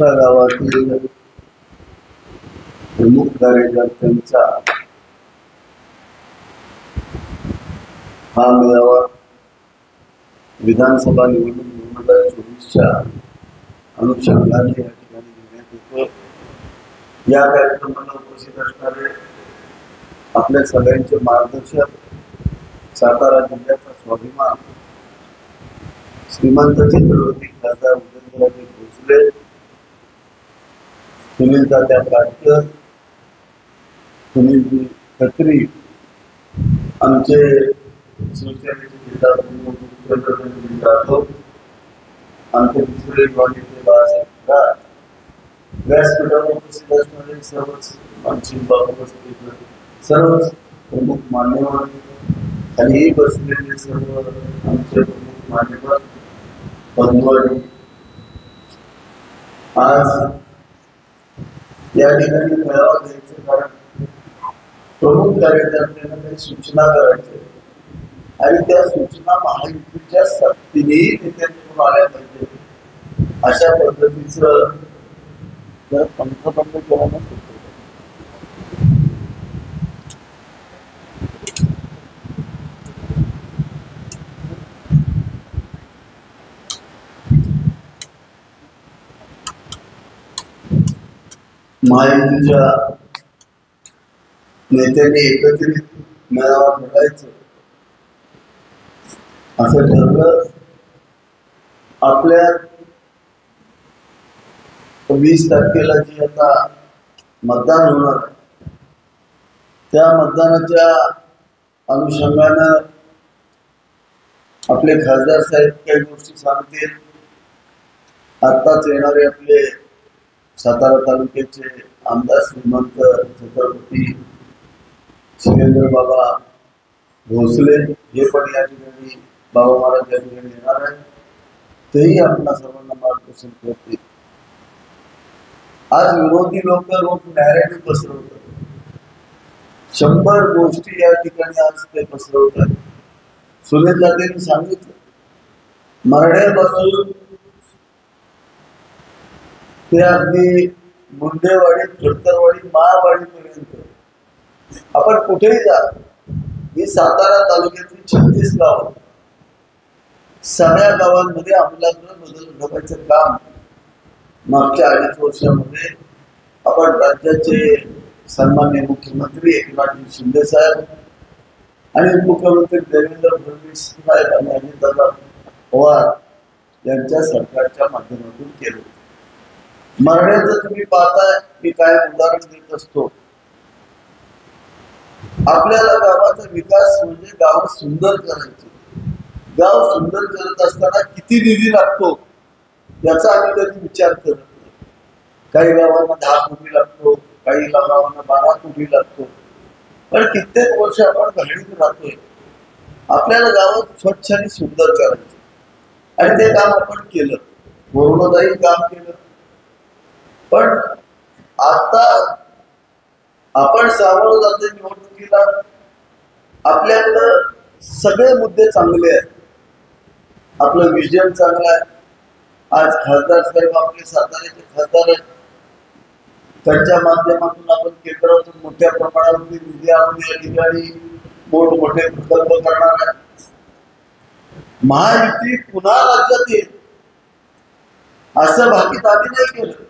गावातील प्रमुख कार्यकर्त्यांचा हा मेळावा विधानसभा निवडणूक 2024च्या अनुषंगाने या ठिकाणी घेण्यात येतो। या कार्यक्रमाला उपस्थित असणारे आपल्या सगळ्यांचे मार्गदर्शक, सातारा जिल्ह्याचा स्वाभिमान श्रीमंत छत्रपती खासदार उदयनराजे भोसले, सुनील तात्या पाटकर, सुनील खत्री, आमचे शिवसेनेचे जिल्हा आमचे दुसरे व्यासपीठावर उपस्थित असणारे सर्वच सर्वच प्रमुख मान्यवर, खालीही बसलेले सर्व आमचे प्रमुख मान्यवर बंधू, आज या ठिकाणी मेळावा घ्यायचं कारण प्रमुख कार्यकर्त्यांना काही सूचना करायच्या आणि त्या सूचना महायुतीच्या सक्तीनेही नेत्यांकडून आल्या पाहिजे अशा पद्धतीचं जर पंतप्रधान केलं नसतं। महायुतीच्या नेत्यांनी एकत्रित मेळावा घ्यायचं असं ठरलं। आपल्या 20 तारखेला जी आता मतदान होणार आहे त्या मतदानाच्या अनुषंगानं आपले खासदार साहेब काही गोष्टी सांगतील। आत्ताच येणारे आपले सातारा तालुक्याचे आमदार श्रीमंत छत्रपती शिवेंद्र बाबा भोसले हे पण या ठिकाणी बाबा महाराज या ठिकाणी येणार आहे, तेही आपल्या सर्वांना मार्गदर्शन करतील। आज विरोधी लोक रोज नॅरेटिव्ह पसरवतात, 100 गोष्टी या ठिकाणी आज ते पसरवतात। सुनील दादांनी सांगितलं मराठ्यापासून ते अगदी मुंडेवाडी, खडतरवाडी, महावाडी पर्यंत आपण कुठेही जा, ही सातारा तालुक्यातील 36 गाव, सगळ्या गावांमध्ये आमूलाग्र बदल घडवायचं काम मागच्या 2.5 वर्षामध्ये आपण राज्याचे सन्माननीय मुख्यमंत्री एकनाथ शिंदे साहेब आणि उपमुख्यमंत्री देवेंद्र फडणवीस साहेब आणि अजितदादा पवार यांच्या सरकारच्या माध्यमातून केलं। मराठ्याचं तुम्ही पाहताय मी काय उदाहरण देत असतो, आपल्याला गावाचा विकास म्हणजे गाव सुंदर करायचे। गाव सुंदर करत असताना किती निधी लागतो याचा आम्ही कधी विचार करत नाही। काही गावांना 10 कोटी लागतो, काही गावांना 12 कोटी लागतो, पण कित्येक वर्ष आपण घाणीत राहतोय। आपल्याला गावात स्वच्छ आणि सुंदर करायचं आणि ते काम आपण केलं, कोरोनादायी काम केलं। पण आता आपण सामोरं जाते निवडणुकीला, आपल्याकडं सगळे मुद्दे चांगले आहेत, आपलं विजन चांगलं आहे। आज खासदार साहेब आपले साताऱ्याचे खासदार आहेत, त्यांच्या माध्यमातून आपण केंद्रातून मोठ्या प्रमाणावरती निधी आणून या ठिकाणी मोठमोठे प्रकल्प करणार आहे। महायुती पुन्हा राज्यात येईल असं भाकीत आम्ही नाही केलं।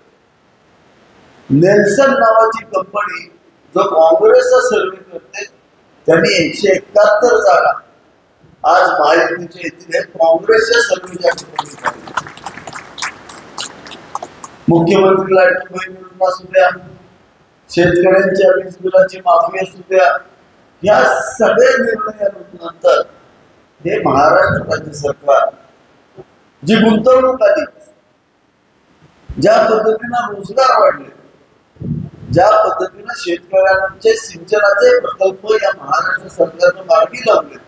नेल्सन नावाची कंपनी जो काँग्रेसचा सर्वे करते त्यांनी 171 जागा आज महायुतीच्या येथील हे काँग्रेसच्या सर्वेच्या कंपनी, मुख्यमंत्री लाडकी बहीण योजना असू द्या, शेतकऱ्यांच्या वीज बिलाची माफी असू द्या, या सगळ्या निर्णयानंतर हे महाराष्ट्र राज्य सरकार जी गुंतवणूक आली, ज्या पद्धतीनं रोजगार वाढले, ज्या पद्धतीनं शेतकऱ्यांचे सिंचनाचे प्रकल्प या महाराष्ट्र सरकारनं मार्गी लावले,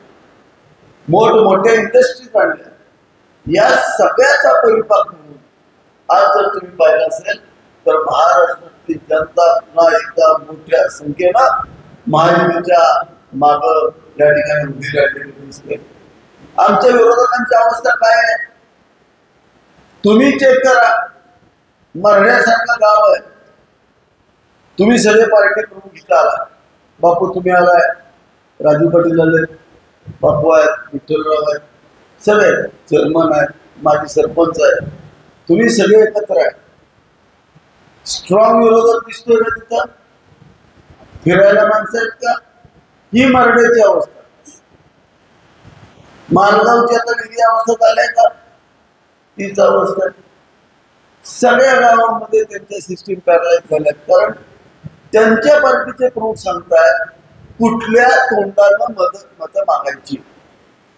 मोठमोठ्या इंडस्ट्रीज आणल्या, या सगळ्याचा परिपाक म्हणून आज जर तुम्ही पाहिलं असेल तर महाराष्ट्रातली जनता पुन्हा एकदा मोठ्या संख्येनं महायुतीच्या माग या ठिकाणी उभी राहिलेली दिसते। आमच्या विरोधकांची अवस्था काय आहे तुम्ही चेक करा। मरण्यासारखं गाव आहे. तुम्ही सगळे पार्टी प्रमुख इथं आला. बापू तुम्ही आलाय, राजू पाटील आले, बापू आहेत, विठ्ठलराव आहेत, सगळे चेअरमन आहेत, माजी सरपंच आहे, तुम्ही सगळे एकत्र आहे. स्ट्रॉंग विरोधक दिसतोय ना तिथं? फिरायला माणसं आहेत का? ही मरण्याची अवस्था. मालगावची आता वेगळी अवस्था झाली आहे का? तीच अवस्था आहे. सगळ्या गावांमध्ये त्यांच्या सिस्टीम पॅरलाइज झाल्या. कारण त्यांच्या पार्टीचे प्रमुख सांगतायत कुठल्या तोंडानं मत मागायची.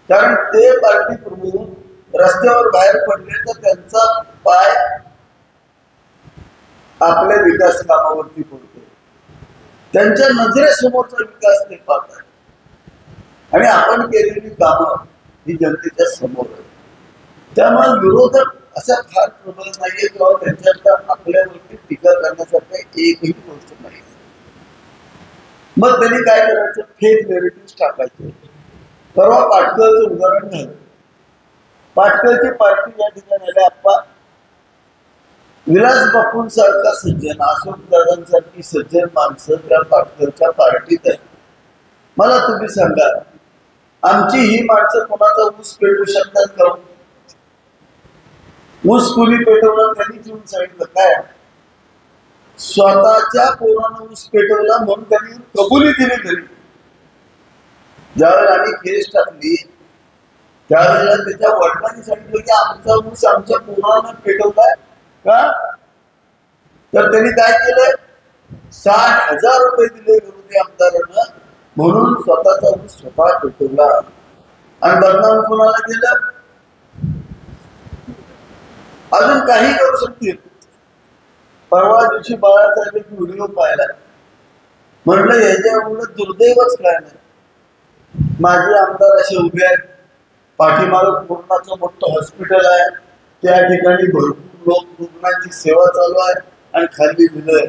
कारण ते पार्टी प्रमुख रस्त्यावर बाहेर पडले तर त्यांचा पाय आपल्या विकास कामावरती पडतो. त्यांच्या नजरेसमोरचा विकास ते पाहतात आणि आपण केलेली कामं ही जनतेच्या समोर आहे. त्यामुळे विरोधक असा फार प्रबल नाहीये किंवा त्यांच्याकडे आपल्यावरती टीका करण्यासारखं एकही गोष्ट नाही. मग त्यांनी काय करायचं? फेक नेरेटिव्ह टाकायचे. परवा पाटकरचं उदाहरण झालं. पाटकरची पार्टी या ठिकाणी आल्या. आप्पा विलास बापूंसारखा सज्जन, अशोक दादांसारखी सज्जन माणसं त्या पाटकरच्या पार्टीत आहे. मला तुम्ही सांगा, आमची ही माणसं कोणाचा ऊस पेटवू शकतात का? ऊस कुणी पेटवलं त्यांनी येऊन सांगितलं काय? स्वतःच्या पोरानं ऊस पेटवला म्हणून त्यांनी कबुली दिली घरी. ज्यावेळेला आम्ही केस टाकली त्यावेळेला त्याच्या वडिलांनी सांगितलं की आमचा ऊस आमच्या पोरानं पेटवलाय का? तर त्यांनी काय केलंय? 60,000 रुपये दिले विरोधी आमदारांना म्हणून स्वतःचा ऊस स्वतः पेटवला. आणि बदनाम कोणाला केलं? अजून काही करू शकतील. परवा दिवशी बाळासाहेब एक व्हिडिओ पाहिला. म्हटलं याच्या उलट दुर्दैवच काय नाही. माझे आमदार असे उभे आहेत, पाठीमागं कोरोनाचं मोठं हॉस्पिटल आहे, त्या ठिकाणी भरपूर लोक रुग्णांची सेवा चालू आहे आणि खाली दिलंय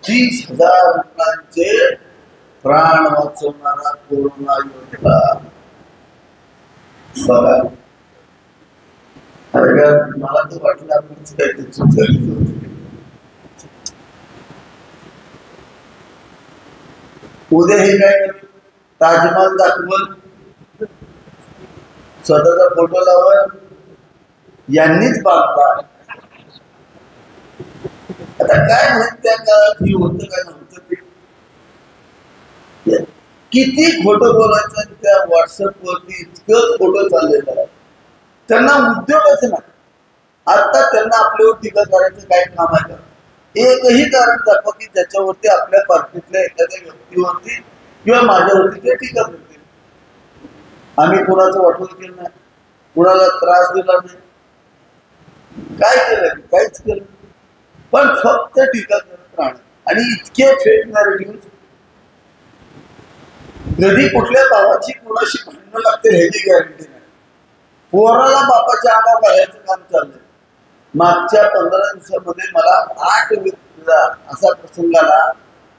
30,000 रुग्णांचे प्राण वाचवणारा कोरोना योद्धा. बघा, मला तर वाटलं आपणच काहीतरी चूक. उद्या हे काय ताजमहल दाखवल, स्वतःचा फोटो लावल, यांनीच बांधला. आता काय म्हणत त्या काळात ही होतं काय नव्हतं ते किती खोटं बोलायचं. त्या व्हॉट्सअपवरती इतकं खोटं चाललेलं आहे. त्यांना उद्योगच नाही. आता त्यांना आपल्यावर टीका करायचं काय काम आहे का? एकही कारण दाखवा की ज्याच्यावरती आपल्या पार्टीतल्या एखाद्या व्यक्तीवरती किंवा माझ्यावरती ते टीका करतील. आम्ही कुणाचं वाटोळ केलं नाही, कुणाला त्रास दिला नाही, काय केलं? काहीच केलं. पण फक्त टीका करत राहणं आणि इतके फेक नॅरेटिव्ह. कधी कुठल्या भावाची कुणाशी भांडणं लागते ह्याची गॅरंटी नाही. पोराला बापाच्या अंगावर घालायचं काम चाललंय. मागच्या 15 दिवसामध्ये मला 8 व्यक्तीला असा प्रसंग आला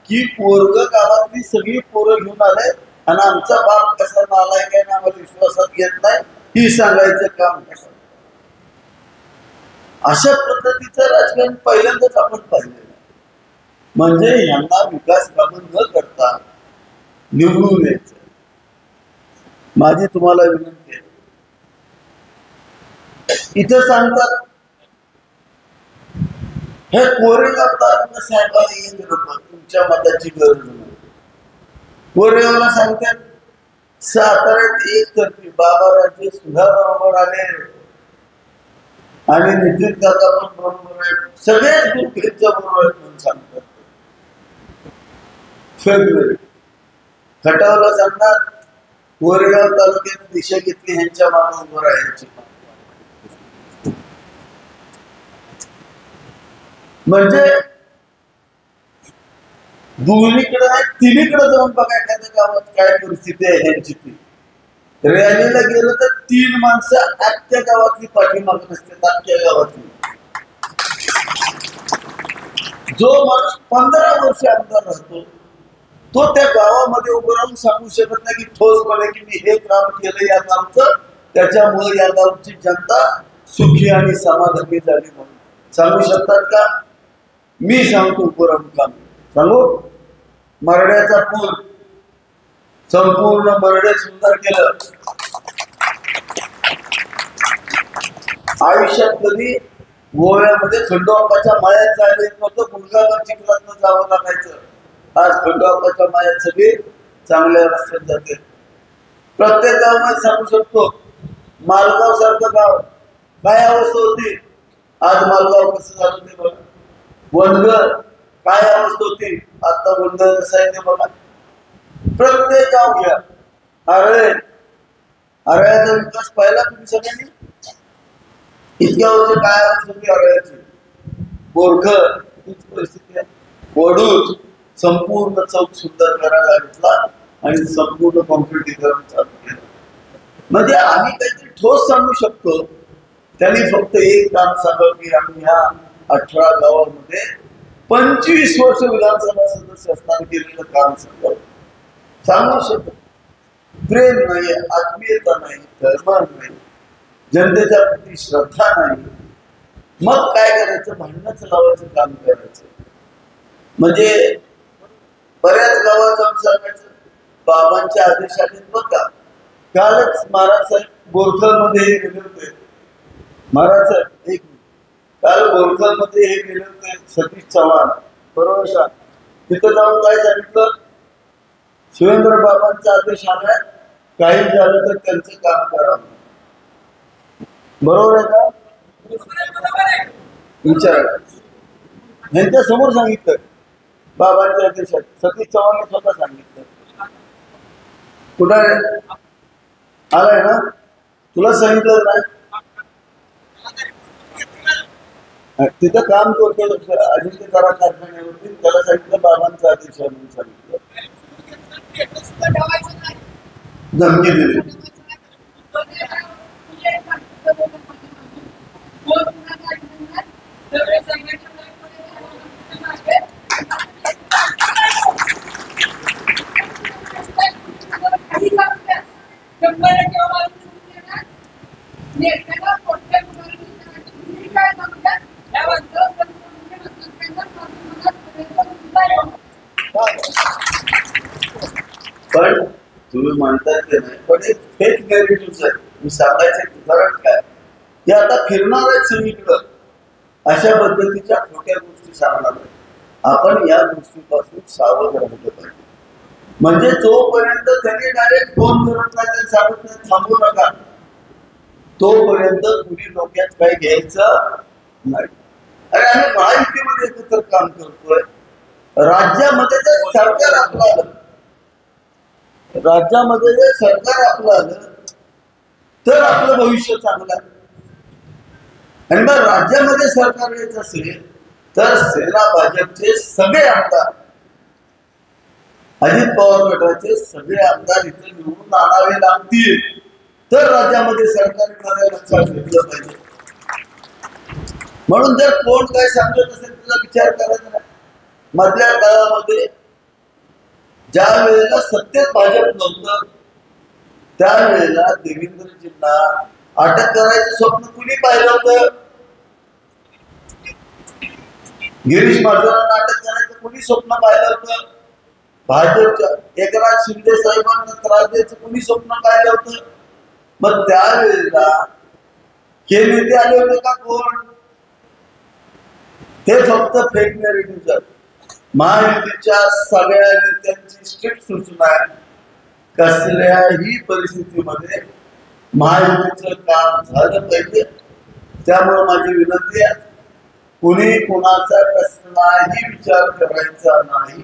की पोरग गावातली सगळी पोरं घेऊन आले आणि आमचा बाप कसा नालाय काय ना आम्हाला विश्वासात घेत नाही ही सांगायचं काम कसं. अशा पद्धतीचं राजकारण पहिल्यांदाच आपण पाहिलेलं. म्हणजे यांना विकास कामं न करता निवडून यायचं. माझी तुम्हाला विनंती आहे, इथं सांगतात हे कोरेगाव साहेबांना येत नको, तुमच्या मताची गरज नाही. कोरेगावला सांगतात साताऱ्यात एक तर्फी बाबाराजे सुद्धा बरोबर आले आणि नितीन दादा पण बरोबर आहे, सगळेच ग्रुप ह्याच्या बरोबर आहेत म्हणून सांगतात. फेब्रुवारी खटावला सांगणार कोरेगाव तालुक्याने दिशा घेतली ह्यांच्या मागे उभं राहायची. म्हणजे दोन्हीकडे नाही तिन्हीकडे जाऊन बघा एखाद्या गावात काय परिस्थिती आहे ह्यांची. ती रॅलीला गेलं तर 3 माणसं अख्ख्या गावातली पाठीमागे नसतात. अख्ख्या गावातली जो माणूस 15 वर्ष आमदार राहतो तो त्या गावामध्ये उभं राहून सांगू शकत नाही की ठोसपणे की मी हे काम केलं या गावचं, त्याच्यामुळे या गावची जनता सुखी आणि समाधानी झाली म्हणून. सांगू शकतात का? मी सांगतो पुरण काम. सांगू? मरड्याचा पूल संपूर्ण मरडे सुंदर केलं. आयुष्यात कधी गोव्यामध्ये खंडोबाच्या मायात जायला येत नव्हतं, गुडघावर चिखलात जावं लागायचं. आज खंडोबाच्या मायात सगळे चांगल्या रस्त्यात जाते. प्रत्येक गावामध्ये सांगू शकतो. मालगाव सारखं गाव काय अवस्था होती, आज मालगाव कसं झालं ते बघा. वनगर काय अवस्था होती, आता वनगर कसं आहे ते बघा. प्रत्येक गाव घ्या. आरळ्याचा विकास पाहिला तुम्ही सगळ्यांनी. इतक्या वर्ष काय अवस्था होती आरळ्याची. बोरखर परिस्थिती आहे. वडूज संपूर्ण चौक सुंदर करायला घेतला आणि संपूर्ण कॉन्क्रिटीकरण चालू केलं. म्हणजे आम्ही काहीतरी ठोस सांगू शकतो. त्यांनी फक्त एक काम सांगलं की आम्ही ह्या 18 गावांमध्ये 25 वर्ष विधानसभा सदस्य असताना केलेलं काम सांगू शकतो. प्रेम नाही, आत्मीयता नाही, धर्म नाही, जनतेच्या प्रती श्रद्धा नाही. मग काय करायचं, भांडणच लावायचं काम करायचं. म्हणजे बऱ्याच गावात जाऊन सांगायचं बाबांच्या आदेशाने बघा. कालच महाराज साहेब बोरखर मध्ये हे गेले होते. महाराज साहेब एक काल बोरखर मध्ये हे गेले होते सतीश चव्हाण, बरोबर का? तिथं जाऊन काय सांगितलं, शिवेंद्र बाबांचा आदेश आलाय, काही झालं तर त्यांचं काम करावं. बरोबर आहे का? विचार यांच्या समोर सांगितलं बाबांच्या आदेशात. सतीश चव्हाणने स्वतः सांगितलं. कुठं आलाय ना, तुला सांगितलं नाही. तिथं काम करतो अजिंक्य तारा कारखान्यावरती, त्याला सांगितलं बाबांचा आदेश आहे म्हणून सांगितलं. धमकी दिली. पण तुम्ही म्हणतात ते नाही, पण एक फेक नॅरेटिव्ह आहे. मी सांगायचं उदाहरण काय, हे आता फिरणार आहेत सगळीकडं. अशा पद्धतीच्या खोट्या गोष्टी सांगणार आहे. आपण या गोष्टीपासून सावध राहिलं पाहिजे. म्हणजे जोपर्यंत त्यांनी डायरेक्ट फोन करत नाही, त्यांनी सांगत नाही थांबू नका, तोपर्यंत कुणी डोक्यात काही घ्यायचं नाही. अरे आम्ही महायुतीमध्ये एकत्र काम करतोय. राज्यामध्ये जर सरकार आपलं आलं, राज्यामध्ये जर सरकार आपलं आलं तर आपलं भविष्य चांगलं आहे. आणि मग राज्यामध्ये सरकार यायचं असेल तर सेना भाजपचे सगळे आमदार, अजित पवार गटाचे सगळे आमदार इथे निवडून आणावे लागतील तर राज्यामध्ये सरकार येणाऱ्या लक्षात घेतलं पाहिजे. म्हणून जर कोण काय सांगत असेल त्याचा विचार करायचा नाही. मधल्या काळामध्ये ज्या वेळेला सत्तेत भाजप नव्हतं त्यावेळेला देवेंद्रजींना अटक करायचं स्वप्न कुणी पाहिलं होतं? गिरीश महाजनांना अटक करायचं कुणी स्वप्न पाहिलं होतं? भाजपच्या एकनाथ शिंदे साहेबांना त्रास द्यायचं कुणी स्वप्न पाहिलं होतं? मग त्यावेळेला हे नेते आले होते का कोण? हे फक्त फेक नॅरेटिव्ह आहेत. महायुतीच्या सगळ्या नेत्यांची स्ट्रिक्ट सूचना आहे, कसल्याही परिस्थितीमध्ये महायुतीचं काम झालं पाहिजे. त्यामुळे माझी विनंती आहे, कुणी कुणाचा कसलाही विचार करायचा नाही.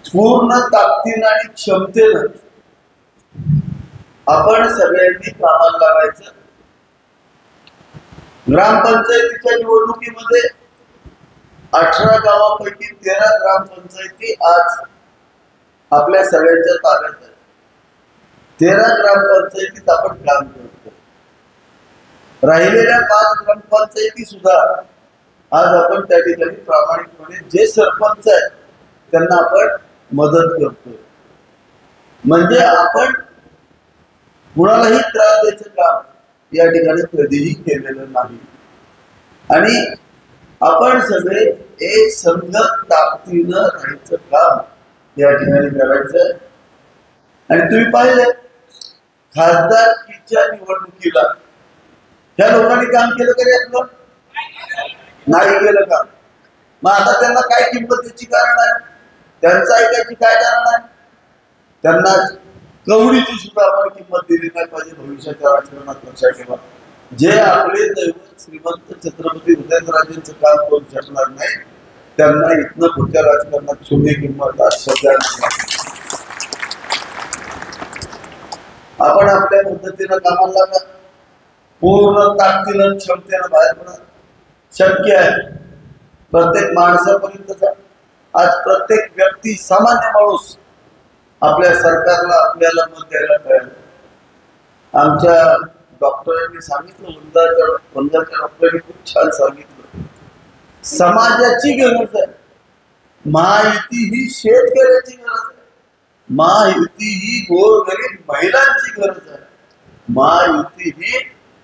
पूर्ण ताकदीनं आणि क्षमतेनं आपण सगळ्यांनी कामाला लागायचं. ग्रामपंचायतीच्या निवडणुकीमध्ये 18 गावांपैकी 13 ग्रामपंचायती आज आपल्या सगळ्यांच्या ताब्यात आहेत. 13 ग्रामपंचायतीत आपण काम करतो. राहिलेल्या 5 ग्रामपंचायती सुद्धा आज आपण त्या ठिकाणी प्रामाणिकपणे जे सरपंच आहेत त्यांना आपण मदत करतोय. म्हणजे आपण कुणालाही त्रास द्यायचं काम या ठिकाणी कधीही केलेलं नाही. आणि आपण सगळे एक संगत ताकदीनं राहायचं काम या ठिकाणी करायचं. आणि तुम्ही पाहिलं खासदारकीच्या निवडणुकीला ह्या लोकांनी काम केलं तरी आपलं नाही केलं का? मग आता त्यांना काय किंमत द्यायची कारण आहे? त्यांचं ऐकायची काय कारण आहे? त्यांना कवडीची सुद्धा आपण किंमत दिली नाही पाहिजे. भविष्याच्या राजकारणात लक्षात ठेवा, जे आपले दैवत श्रीमंत छत्रपती उदयनराजेंचं काम करू शकणार नाही त्यांना इथनं पुढच्या राजकारणात शून्य किंमत सध्या. आपण आपल्या पद्धतीनं कामाला लागा, पूर्ण ताकदीनं क्षमतेनं बाहेर पडा. शक्य आहे प्रत्येक माणसापर्यंत. आज प्रत्येक व्यक्ती, सामान्य माणूस आपल्या सरकारला आपल्याला मत द्यायला तयार. आमच्या डॉक्टरांनी सांगितलं, वंदाच्या डॉक्टरांनी खूप छान सांगितलं, समाजाची गरज आहे महायुती ही, शेतकऱ्याची गरज आहे महायुती ही, गोरगरीब महिलांची गरज आहे महायुती ही,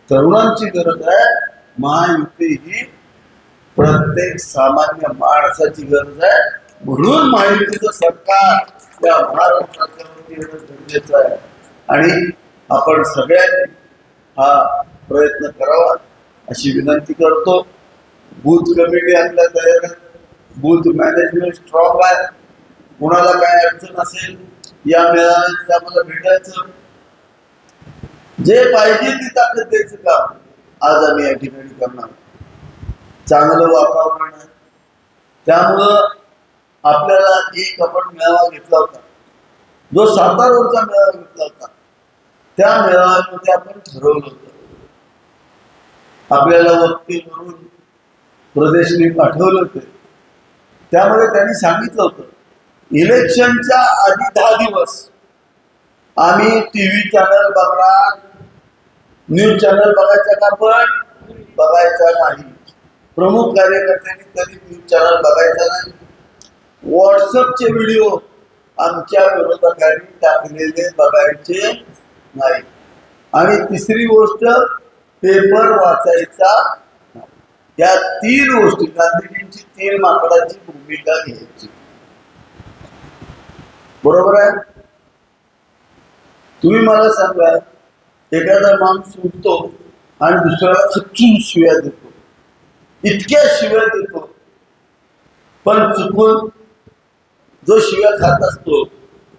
तरुणांची गरज आहे महायुती ही, प्रत्येक सामान्य माणसाची गरज आहे. म्हणून महायुतीचं सरकार या महाराष्ट्र राज्यावरती येणं गरजेचं आहे. आणि आपण सगळ्यांनी हा प्रयत्न करावा अशी विनंती करतो. बूथ कमिटी आपल्या तयार आहे, बूथ मॅनेजमेंट स्ट्रॉंग आहे. कुणाला काय अडचण असेल या मेळाव्यात आम्हाला भेटायचं, जे पाहिजे ती ताकद द्यायचं काम आज आम्ही या ठिकाणी करणार. चांगलं वातावरण आहे, त्यामुळं आपल्याला एक आपण मेळावा घेतला होता, जो सातारावरचा मेळावा घेतला होता. त्या मेळाव्यामध्ये आपण ठरवलं होतं, आपल्याला वक्ते म्हणून प्रदेशने पाठवलं होतं. त्यामध्ये त्यांनी सांगितलं होतं, इलेक्शनच्या आधी 10 दिवस आम्ही टीव्ही चॅनल बघणार, न्यूज चॅनल बघायचा का? पण बघायचा नाही. प्रमुख कार्यकर्त्यांनी कधी न्यूज चॅनल बघायचा नाही. व्हॉट्सअपचे व्हिडिओ आमच्या विरोधकांनी टाकलेले बघायचे नाही. आणि तिसरी गोष्ट, पेपर वाचायचा नाही. या 3 गोष्टी, गांधीजींची 3 माकडाची भूमिका घ्यायची. बरोबर आहे? तुम्ही मला सांगा, एखादा माणूस उठतो आणि दुसऱ्याला सच्चून शिव्या देतो, इतक्या शिव्या देतो, पण चुकून जो शिव्या खात असतो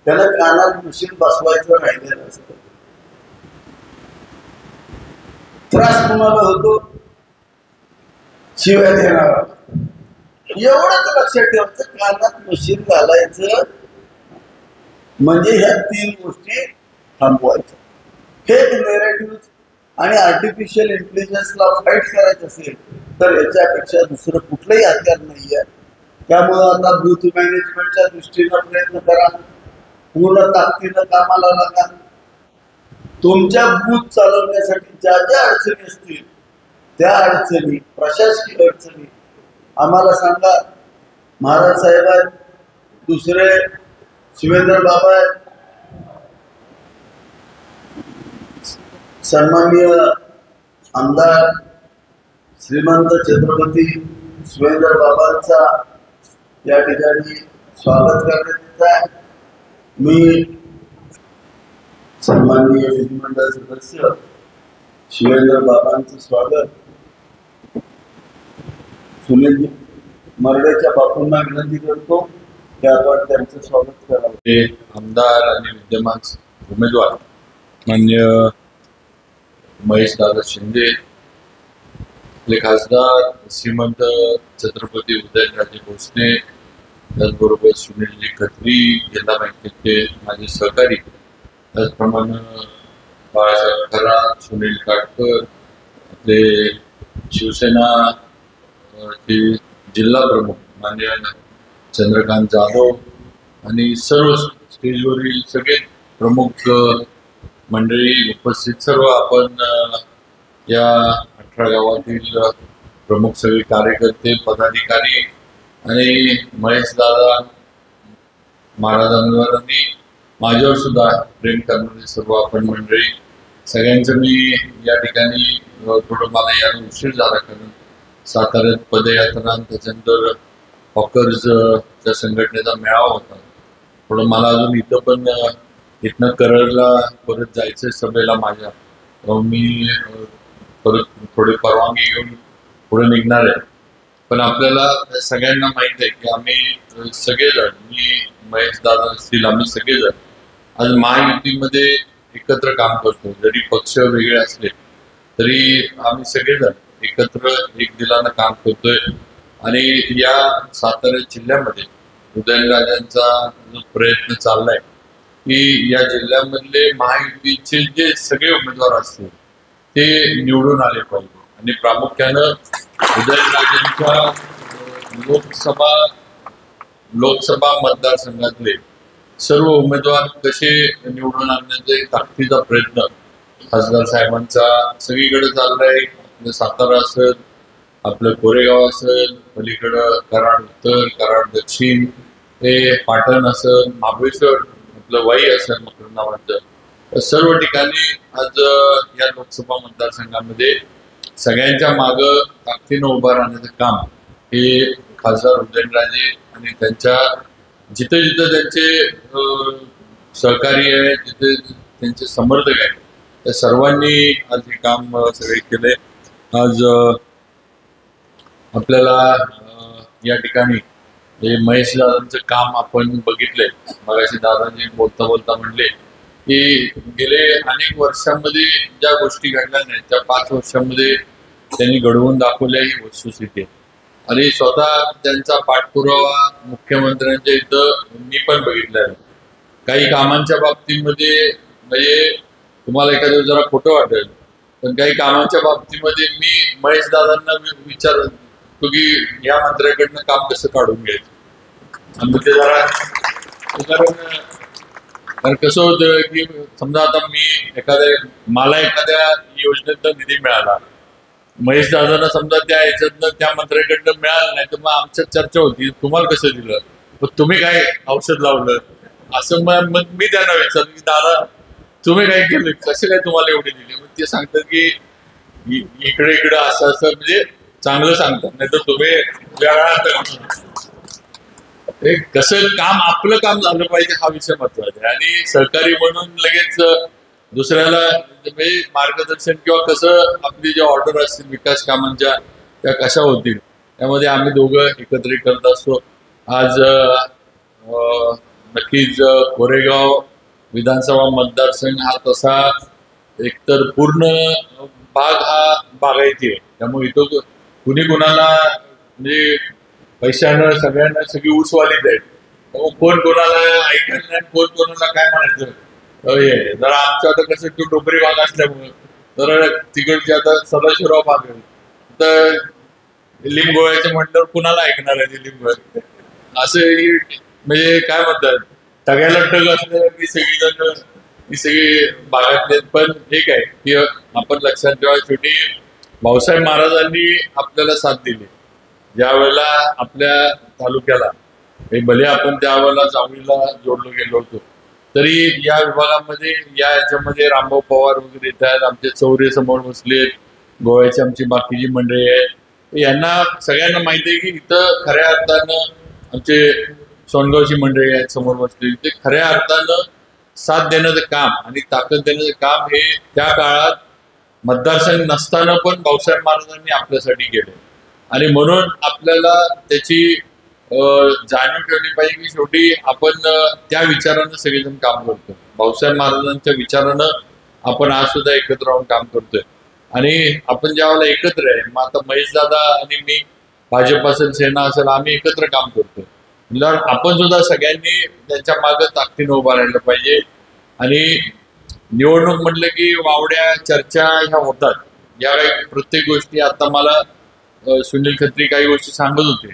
त्याला कानात मशीन बसवायचं राहिलेलं असतं. त्रास कुणाला होतो? शिव्या देणारा. एवढंच लक्षात ठेवायचं, कानात मशीन घालायचं म्हणजे ह्या 3 गोष्टी थांबवायच्या. फेक नेरेटिव्ह आणि आर्टिफिशियल इंटेलिजन्सला फाईट करायचं असेल तर याच्यापेक्षा दुसरं कुठलंही हत्यार नाही आहे. त्यामुळं आता बूथ मॅनेजमेंटच्या दृष्टीनं प्रयत्न करा, पूर्ण ताकदीनं कामाला लागा. तुमच्या बूथ चालवण्यासाठी ज्या ज्या अडचणी असतील त्या अडचणी, प्रशासकीय अडचणी आम्हाला सांगा. महाराज साहेब आहेत, दुसरे शिवेंद्र बाबा आहेत, सन्माननीय आमदार श्रीमंत छत्रपती शिवेंद्र बाबांचा या ठिकाणी स्वागत करण्यात येत आहे. मी सन्माननीय विधिमंडळ सदस्य शिवेंद्र बाबांचं स्वागत. सुनील मरडेच्या बापूंना विनंती करतो की आपण त्यांचं स्वागत करावं. हे आमदार आणि विद्यमान उमेदवार माननीय महेशदादा शिंदे, आपले खासदार श्रीमंत छत्रपती उदयनराजे भोसले, त्याचबरोबर सुनीलजी खत्री, जिल्हा बँकेचे माझे सहकारी, त्याचप्रमाणे बाळासाहेब खरात, सुनील काटकर, आपले शिवसेना चे जिल्हा प्रमुख माननीय चंद्रकांत जाधव आणि सर्व स्टेजवरील सगळे प्रमुख मंडळी उपस्थित, सर्व आपण या 18 गावातील प्रमुख सगळे कार्यकर्ते, पदाधिकारी आणि महेशदादा महाराजांवर आणि माझ्यावर सुद्धा प्रेम करणारे सर्व आपण मंडळी, सगळ्यांचं मी या ठिकाणी थोडं मला यायला उशीर झाला, कारण साताऱ्यात पदयात्रा आणि त्याच्यानंतर हॉकर्स त्या संघटनेचा मेळावा होता. थोडं मला अजून इथं पण इथनं कराडला परत जायचंय सभेला माझ्या. मी परत थोडी परवानगी घेऊन पुढे निघणार आहे. पण आपल्याला सगळ्यांना माहित आहे की आम्ही सगळेजण, मी महेश दादा असतील, आम्ही सगळेजण आज महायुतीमध्ये एकत्र काम करतो. जरी पक्ष वेगळे असले तरी आम्ही सगळेजण एकत्र एक दिलानं काम करतोय. आणि या सातारा जिल्ह्यामध्ये उदयनराजांचा जो प्रयत्न चाललाय की या जिल्ह्यामधले महायुतीचे जे सगळे उमेदवार असतील ते निवडून आले पाहिजे. आणि प्रामुख्यानं उदयनराजांच्या लोकसभा मतदारसंघातले सर्व उमेदवार कसे निवडून आणण्याचा एक ताकदीचा प्रयत्न खासदार साहेबांचा सगळीकडे चाललाय. आपलं सातारा असेल, आपलं कोरेगाव असेल, पलीकडं कराड उत्तर, कराड दक्षिण, हे पाटण असेल, महाबळेश्वर, आपलं वाई असेल, मकरंदाबाद, सर्व ठिकाणी आज या लोकसभा मतदारसंघामध्ये सगळ्यांच्या मागं ताकदीनं उभं राहण्याचं काम हे खासदार उदयनराजे आणि त्यांच्या जिथे जिथे त्यांचे सहकारी आहे, जिथे त्यांचे समर्थक आहेत, त्या सर्वांनी आज हे काम सगळे केले. आज आपल्याला या ठिकाणी हे महेश दादांचं काम आपण बघितलंय. मगाशी दादाजी बोलता बोलता म्हणले की गेले अनेक वर्षांमध्ये ज्या गोष्टी घडल्या नाहीत त्या 5 वर्षांमध्ये त्यांनी घडवून दाखवल्या ही वस्तुस्थिती आहे. आणि स्वतः त्यांचा पाठपुरावा मुख्यमंत्र्यांच्या इथं मी पण बघितला आहे. काही कामांच्या बाबतीमध्ये म्हणजे तुम्हाला एखादं जरा खोटं वाटेल, पण काही कामांच्या बाबतीमध्ये मी महेश दादांना विचारतो की या मंत्र्याकडनं काम कसं काढून घ्यायचं. आणि ते जरा कारण कसं होतं की समजा आता मला एखाद्या योजनेचा निधी मिळाला, महेश दादांना समजा त्या ह्याच्यातनं त्या मंत्र्याकडनं मिळालं नाही, तर मग आमच्यात चर्चा होती तुम्हाला कसं दिलं, मग तुम्ही काय औषध लावलं, असं मग मी त्यांना विचारलं की दादा तुम्ही काय केलं, कसे काय तुम्हाला एवढे दिले. मग ते सांगतात की इकडे इकडे असं असं, म्हणजे चांगलं सांगतात, नाही तर तुम्ही कसं काम आपलं काम झालं पाहिजे हा विषय महत्वाचा आहे. आणि सहकारी म्हणून लगेच दुसऱ्याला म्हणजे मार्गदर्शन किंवा कसं आपली ज्या ऑर्डर असतील विकास कामांच्या त्या कशा होतील त्यामध्ये आम्ही दोघं एकत्रित करत असतो. आज नक्कीच कोरेगाव विधानसभा मतदारसंघ हा तसा एकतर पूर्ण भाग हा बागायती आहे, त्यामुळे इथं कुणी कुणाला म्हणजे पैशानं सगळ्यांना सगळी ऊसवालीच आहेत. कोण कोणाला ऐकत नाही, कोण कोणाला काय म्हणायचं. जरा आमचं आता कसं तो डोंगरी भाग असल्यामुळे तर तिकडची आता सदाशिवराव भाग आहे, तर लिंबगोळ्याचे म्हटल्यावर कुणाला ऐकणार आहे लिंबगोळ्या असं, म्हणजे काय म्हणतात सगळ्याला टग असल्या की सगळी भागातले. पण ठीक आहे की आपण लक्षात ठेवा, शेवटी भाऊसाहेब महाराजांनी आपल्याला साथ दिली ज्या वेळेला आपल्या तालुक्याला, भले आपण त्यावेळेला जावळीला जोडलो गेलो होतो, तरी या विभागामध्ये या याच्यामध्ये रामभाऊ पवार वगैरे येतात, आमचे चौरे समोर बसलेत, गोव्याची आमची बाकीची मंडळी आहेत, यांना सगळ्यांना माहिती आहे की इथं खऱ्या अर्थानं आमचे सोनगावची मंडळी आहेत समोर बसलेली, ते खऱ्या अर्थानं साथ देण्याचं काम आणि ताकद देण्याचं काम हे त्या काळात मतदारसंघ नसताना पण भाऊसाहेब महाराजांनी आपल्यासाठी केले. आणि म्हणून आपल्याला त्याची जाणीव ठेवली पाहिजे की शेवटी आपण त्या विचारानं सगळेजण काम करतो. भाऊसाहेब महाराजांच्या विचारानं आपण आज सुद्धा एकत्र राहून काम करतोय. आणि आपण ज्यावेळेला एकत्र आहे, मग आता महेश दादा आणि मी, भाजप असेल, सेना असेल, आम्ही एकत्र काम करतोय, आपण सुद्धा सगळ्यांनी त्यांच्या मागे ताकदीनं उभा राहिलं पाहिजे. आणि निवडणूक म्हटलं की वावड्या चर्चा ह्या होतात, या काही प्रत्येक गोष्टी आता मला सुनील खत्री काही गोष्टी सांगत होते,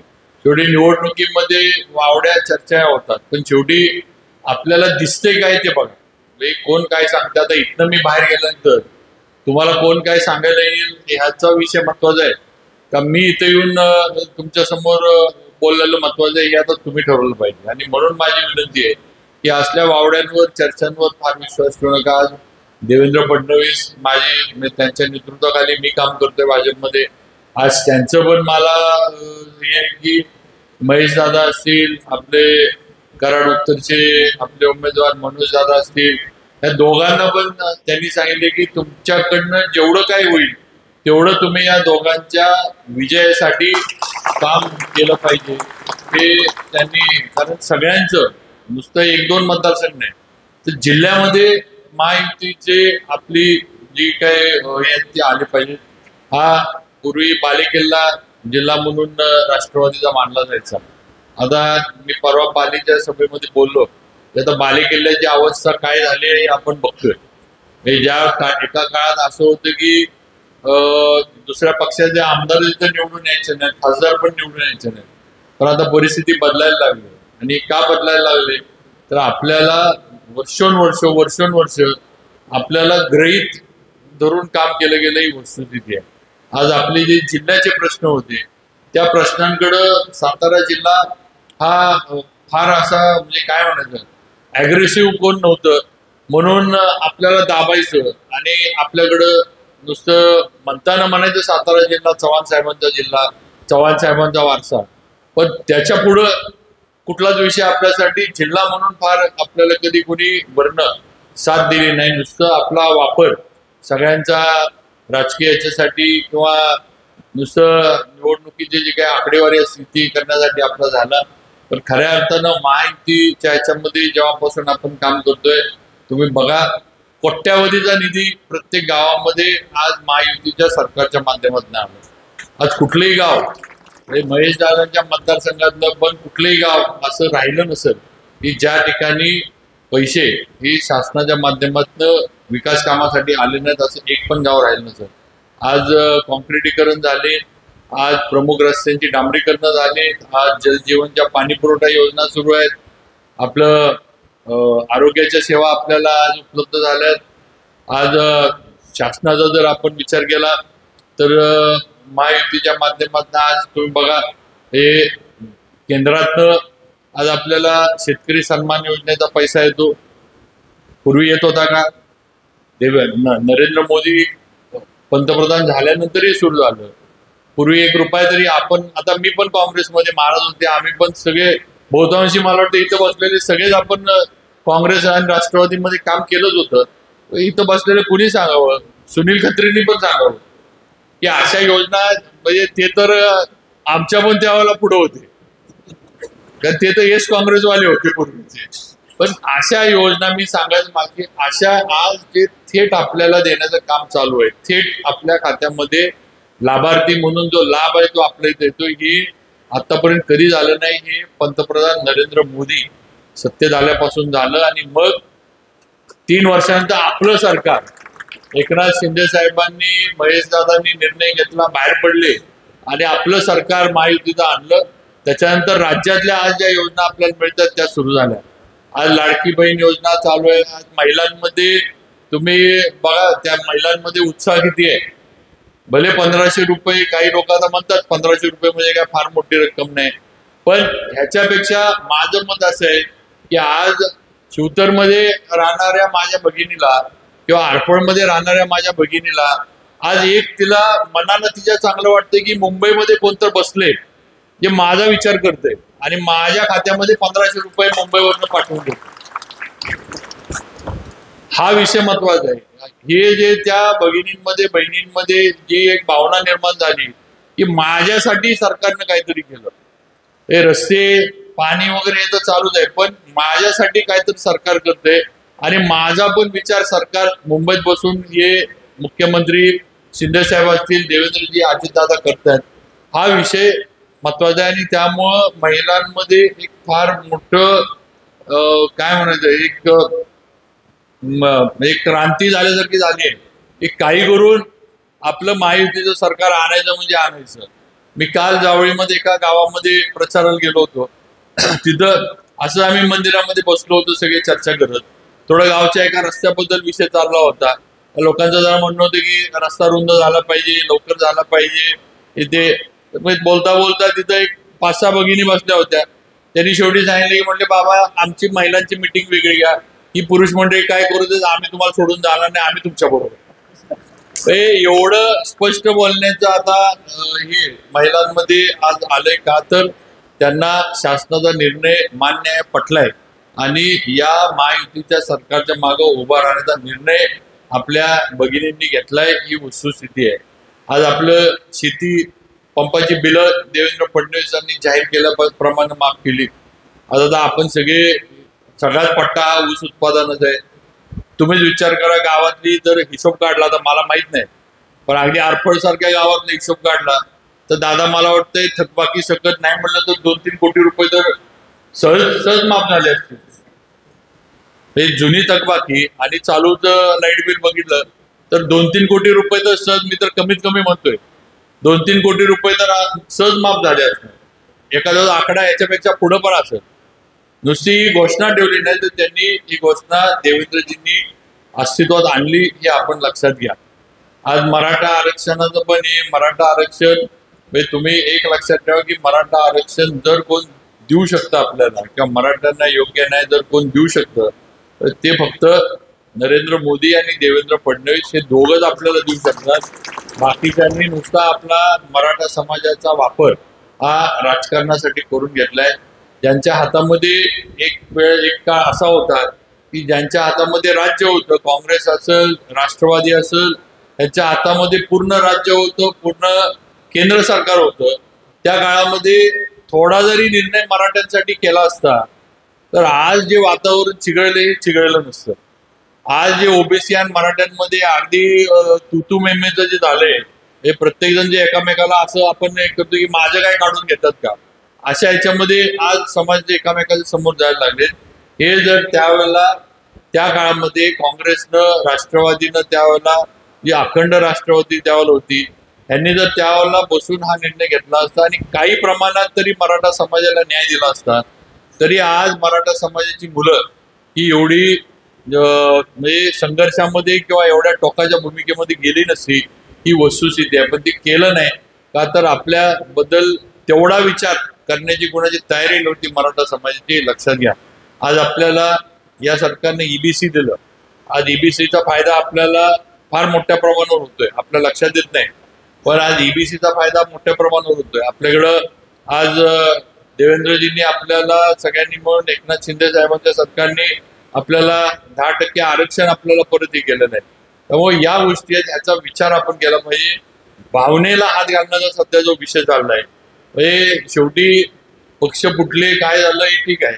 शेवटी निवडणुकीमध्ये वावड्या चर्चा होतात, पण शेवटी आपल्याला दिसते काय ते बघा. कोण काय सांगते, आता इथनं मी बाहेर गेल्यानंतर तुम्हाला कोण काय सांगायला येईल ह्याचा विषय महत्वाचा आहे का मी इथे येऊन तुमच्या समोर बोललेलं महत्वाचं आहे हे आता तुम्ही ठरवलं पाहिजे. आणि म्हणून माझी विनंती आहे की असल्या वावड्यांवर चर्चांवर फार विश्वास ठेवू नका. आज देवेंद्र फडणवीस त्यांच्या नेतृत्वाखाली मी काम करतोय भाजपमध्ये, आज त्यांचं पण मला हे आहे की महेश दादा असतील, आपले कराड उत्तरचे आपले उमेदवार मनोज दादा असतील, या दोघांना पण त्यांनी सांगितले की तुमच्याकडनं जेवढं काही होईल तेवढं तुम्ही या दोघांच्या विजयासाठी काम केलं पाहिजे. हे त्यांनी, कारण सगळ्यांचं नुसतं 1-2 मतदारसंघ नाही तर जिल्ह्यामध्ये महायुतीचे आपली जी काय ती आली पाहिजे. हा पूर्वी बालेकिल्ला जिल्हा म्हणून राष्ट्रवादीचा मानला जायचा. आता मी परवा पालीच्या सभेमध्ये बोललो, आता बालेकिल्ल्याची अवस्था काय झाली आहे आपण बघतोय. एका काळात असं होतं की दुसऱ्या पक्षाचे आमदार तिथं निवडून यायचे नाहीत, खासदार पण निवडून यायचे नाहीत. पण आता परिस्थिती बदलायला लागली. आणि का बदलायला लागली तर आपल्याला वर्षोनवर्ष आपल्याला गृहीत धरून काम केलं गेलं ही वस्तुस्थिती आहे. आज आपले जे जिल्ह्याचे प्रश्न होते त्या प्रश्नांकडं सातारा जिल्हा हा फार असा म्हणजे काय म्हणायचं ऍग्रेसिव्ह कोण नव्हतं, म्हणून आपल्याला दाबायचं. आणि आपल्याकडं नुसतं म्हणताना म्हणायचं सातारा जिल्हा चव्हाण साहेबांचा जिल्हा, चव्हाण साहेबांचा वारसा, पण त्याच्या पुढं कुठलाच विषय आपल्यासाठी जिल्हा म्हणून फार आपल्याला कधी कोणी वर्ण साथ दिली नाही. नुसतं आपला वापर सगळ्यांचा राजकीय याच्यासाठी किंवा नुसतं निवडणुकीची जी काही आकडेवारी असते ती करण्यासाठी आपला झाला. पण खऱ्या अर्थानं महायुतीच्या ह्याच्यामध्ये जेव्हापासून आपण काम करतोय, तुम्ही बघा कोट्यावधीचा निधी प्रत्येक गावामध्ये आज महायुतीच्या सरकारच्या माध्यमातून आला. आज कुठलंही गाव महेश दादांच्या मतदारसंघातलं पण कुठलंही गाव असं राहिलं नसेल की ज्या ठिकाणी पैसे हे शासनाच्या माध्यमातून विकास कामासाठी आले नाहीत, असं एक पण गाव राहिलं नसेल. आज कॉन्क्रिटीकरण झाले, आज प्रमुख रस्त्यांची डांबरीकरण झाली, आज जलजीवनच्या पाणी पुरवठा योजना सुरू आहेत, आपलं आरोग्याच्या सेवा आपल्याला आज उपलब्ध झाल्यात. आज शासनाचा जर आपण विचार केला तर महायुतीच्या माध्यमातून आज तुम्ही बघा हे केंद्रातनं आज आपल्याला शेतकरी सन्मान योजनेचा पैसा येतो. पूर्वी येत होता का? नरेंद्र मोदी पंतप्रधान झाल्यानंतरही सुरू झालं. पूर्वी 1 रुपया तरी आपण, आता मी पण काँग्रेसमध्ये महाराज होते, आम्ही पण सगळे बहुतांशी मला वाटतं इथं बसलेले सगळेच आपण काँग्रेस आणि राष्ट्रवादीमध्ये काम केलंच होतं. इथं बसलेले कुणी सांगावं, सुनील खत्रींनी पण सांगावं की अशा योजना, म्हणजे ते तर आमच्या पण त्यावेळेला पुढे होते, कारण ते तर येस काँग्रेसवाले होते पूर्वीचे. पण अशा योजना मी सांगायचं मागे, अशा आज जे थेट आपल्याला देण्याचं काम चालू आहे, थेट आपल्या खात्यामध्ये लाभार्थी म्हणून जो लाभ आहे तो आपल्या इथे येतो, हे आतापर्यंत कधी झालं नाही. हे पंतप्रधान नरेंद्र मोदी सत्तेत आल्यापासून झालं. आणि मग 3 वर्षानंतर आपलं सरकार, एकनाथ शिंदे साहेबांनी, महेश दादांनी निर्णय घेतला, बाहेर पडले आणि आपलं सरकार महायुतीचं आणलं. त्याच्यानंतर राज्यातल्या आज ज्या योजना आपल्याला मिळतात त्या सुरू झाल्या. आज लाडकी बहीण योजना चालू आहे. आज महिलांमध्ये तुम्ही बघा, त्या महिलांमध्ये उत्साह किती आहे. भले 1500 रुपये, काही लोक आता म्हणतात 1500 रुपये म्हणजे काय फार मोठी रक्कम नाही, पण ह्याच्यापेक्षा माझं मत असं आहे की आज शिवतरमध्ये राहणाऱ्या माझ्या भगिनीला किंवा आरपळमध्ये राहणाऱ्या माझ्या भगिनीला आज एक तिला मनानं तिच्या चांगलं वाटतं की मुंबईमध्ये कोणतं बसले जे माझा विचार करते आणि माझ्या खात्यामध्ये 1500 रुपये मुंबईवरनं पाठवून देतो. हा विषय महत्वाचा आहे. हे जे त्या बहिणींमध्ये जी एक भावना निर्माण झाली की माझ्यासाठी सरकारनं काहीतरी केलं, हे रस्ते पाणी वगैरे हे तर चालूच आहे, पण माझ्यासाठी काहीतरी सरकार करते आणि माझा पण विचार सरकार मुंबईत बसून हे मुख्यमंत्री शिंदे साहेब असतील, देवेंद्रजी अजितदादा करतात, हा विषय महत्वाचा आहे. आणि त्यामुळं महिलांमध्ये एक फार मोठं काय म्हणायचं एक क्रांती झाल्यासारखी झाली आहे की काही करून आपलं महायुतीचं सरकार आणायचं म्हणजे आणायचं. मी काल जावळीमध्ये एका गावामध्ये प्रचाराला गेलो होतो. तिथं असं आम्ही मंदिरामध्ये बसलो होतो सगळे चर्चा करत. थोडं गावच्या एका रस्त्याबद्दल विषय चालला होता. लोकांचं जरा म्हणणं होतं की रस्ता रुंद झाला पाहिजे, लवकर झाला पाहिजे. इथे बोलता बोलता तिथं एक 5-6 भगिनी बसल्या होत्या. त्यांनी शेवटी सांगितले की म्हणले बाबा आमची महिलांची मिटिंग वेगळी घ्या, ही पुरुष मंडळी काय करू देत, आम्ही तुम्हाला सोडून जाणार नाही, आम्ही तुमच्या बरोबर. एवढं स्पष्ट बोलण्याचं आता हे महिलांमध्ये आज आलंय का, तर त्यांना शासनाचा निर्णय मान्य आहे, पटलाय आणि या महायुतीच्या सरकारच्या मागे उभा राहण्याचा निर्णय आपल्या भगिनींनी घेतलाय, ही वस्तुस्थिती आहे. आज आपलं शेती पंपाची बिलं देवेंद्र फडणवीसांनी जाहीर केल्याप्रमाणे माफ केली. आता आपण सगळ्यात पट्टा हा ऊस उत्पादनच आहे. तुम्हीच विचार करा, गावातली जर हिशोब काढला तर मला माहित नाही, पण अगदी आरफळ सारख्या गावातला हिशोब काढला तर दादा मला वाटतंय थकबाकी सकट नाही म्हणलं तर 2-3 कोटी रुपये तर सहज माफ झाले असते. हे जुनी थकबाकी आणि चालूचं लाईट बिल बघितलं तर 2-3 कोटी रुपये तर सहज, मी तर कमीत कमी म्हणतोय 2-3 कोटी रुपये तर सहज माफ झाले असणार. एखादा आकडा याच्यापेक्षा पुढे पण असेल. नुसती ही घोषणा ठेवली नाही तर त्यांनी ही घोषणा देवेंद्रजींनी अस्तित्वात आणली, हे आपण लक्षात घ्या. आज मराठा आरक्षणाचं पण हे मराठा आरक्षण, तुम्ही एक लक्षात ठेवा की मराठा आरक्षण जर कोण देऊ शकतं आपल्याला किंवा मराठ्यांना योग्य न्याय जर कोण देऊ शकतं तर ते फक्त नरेंद्र मोदी आणि देवेंद्र फडणवीस हे दोघंच आपल्याला देऊ शकतात. बाकीच्यांनी नुसता आपला मराठा समाजाचा वापर हा राजकारणासाठी करून घेतलाय. ज्यांच्या हातामध्ये एक काळ असा होता की ज्यांच्या हातामध्ये राज्य होतं, काँग्रेस असेल, राष्ट्रवादी असेल, त्यांच्या हातामध्ये पूर्ण राज्य होतं, पूर्ण केंद्र सरकार होतं. त्या काळामध्ये थोडा जरी निर्णय मराठ्यांसाठी केला असता तर आज जे वातावरण चिघळले हे चिघळलं नसतं. आज जे ओबीसी आणि मराठ्यांमध्ये अगदी तुतू मेमेचं जे झालंय, हे प्रत्येक जण जे एकामेकाला असं आपण करतो की माझं काय काढून घेतात का, अशा ह्याच्यामध्ये आज समाज एकामेकाच्या समोर जायला लागले. हे जर त्यावेळेला त्या काळामध्ये काँग्रेसनं, राष्ट्रवादीनं, त्यावेळेला जी अखंड राष्ट्रवादी त्यावेळेला होती, यांनी जर त्यावेळेला बसून हा निर्णय घेतला असता आणि काही प्रमाणात तरी मराठा समाजाला न्याय दिला असता, तरी आज मराठा समाजाची मुलं ही एवढी म्हणजे संघर्षामध्ये किंवा एवढ्या टोकाच्या भूमिकेमध्ये गेली नसती, ही वस्तुस्थिती आहे. पण ते केलं नाही का, तर आपल्याबद्दल तेवढा विचार करण्याची कोणाची तयारी नव्हती मराठा समाजाची, लक्षात घ्या. आज आपल्याला या सरकारने ईबीसी दिलं. आज ईबीसीचा फायदा आपल्याला फार मोठ्या प्रमाणावर होतोय, आपल्या लक्षात येत नाही, पण आज ईबीसीचा फायदा मोठ्या प्रमाणावर होतोय. आपल्याकडं आज देवेंद्रजींनी आपल्याला सगळ्यांनी मिळून, एकनाथ शिंदे साहेबांच्या सरकारने आपल्याला 10% आरक्षण आपल्याला परत केलं नाही. त्यामुळे या गोष्टी आहेत, ह्याचा विचार आपण केला पाहिजे. भावनेला हात घालण्याचा सध्या जो विषय चाललाय, म्हणजे शेवटी पक्ष फुटले, काय झालं हे ठीक आहे,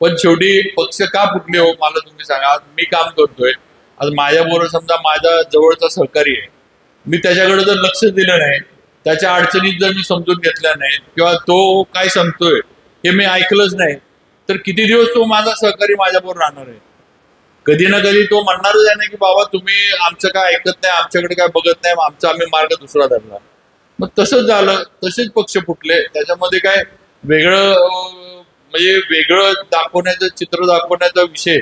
पण शेवटी पक्ष का फुटले हो मला तुम्ही सांगा. आज मी काम करतोय, आज माझ्याबरोबर समजा माझा जवळचा सहकारी आहे, मी त्याच्याकडे जर लक्ष दिलं नाही, त्याच्या अडचणीत जर मी समजून घेतल्या नाहीत किंवा तो काय सांगतोय हे मी ऐकलंच नाही, तर किती दिवस तो माझा सहकारी माझ्याबरोबर राहणार आहे. कधी ना कधी तो म्हणणारच आहे ना की बाबा तुम्ही आमचं काय ऐकत नाही, आमच्याकडे काय बघत नाही, आमचा आम्ही मार्ग दुसरा धरला. मग तसंच झालं, तसेच पक्ष फुटले. त्याच्यामध्ये काय म्हणजे वेगळं दाखवण्याचं, चित्र दाखवण्याचा विषय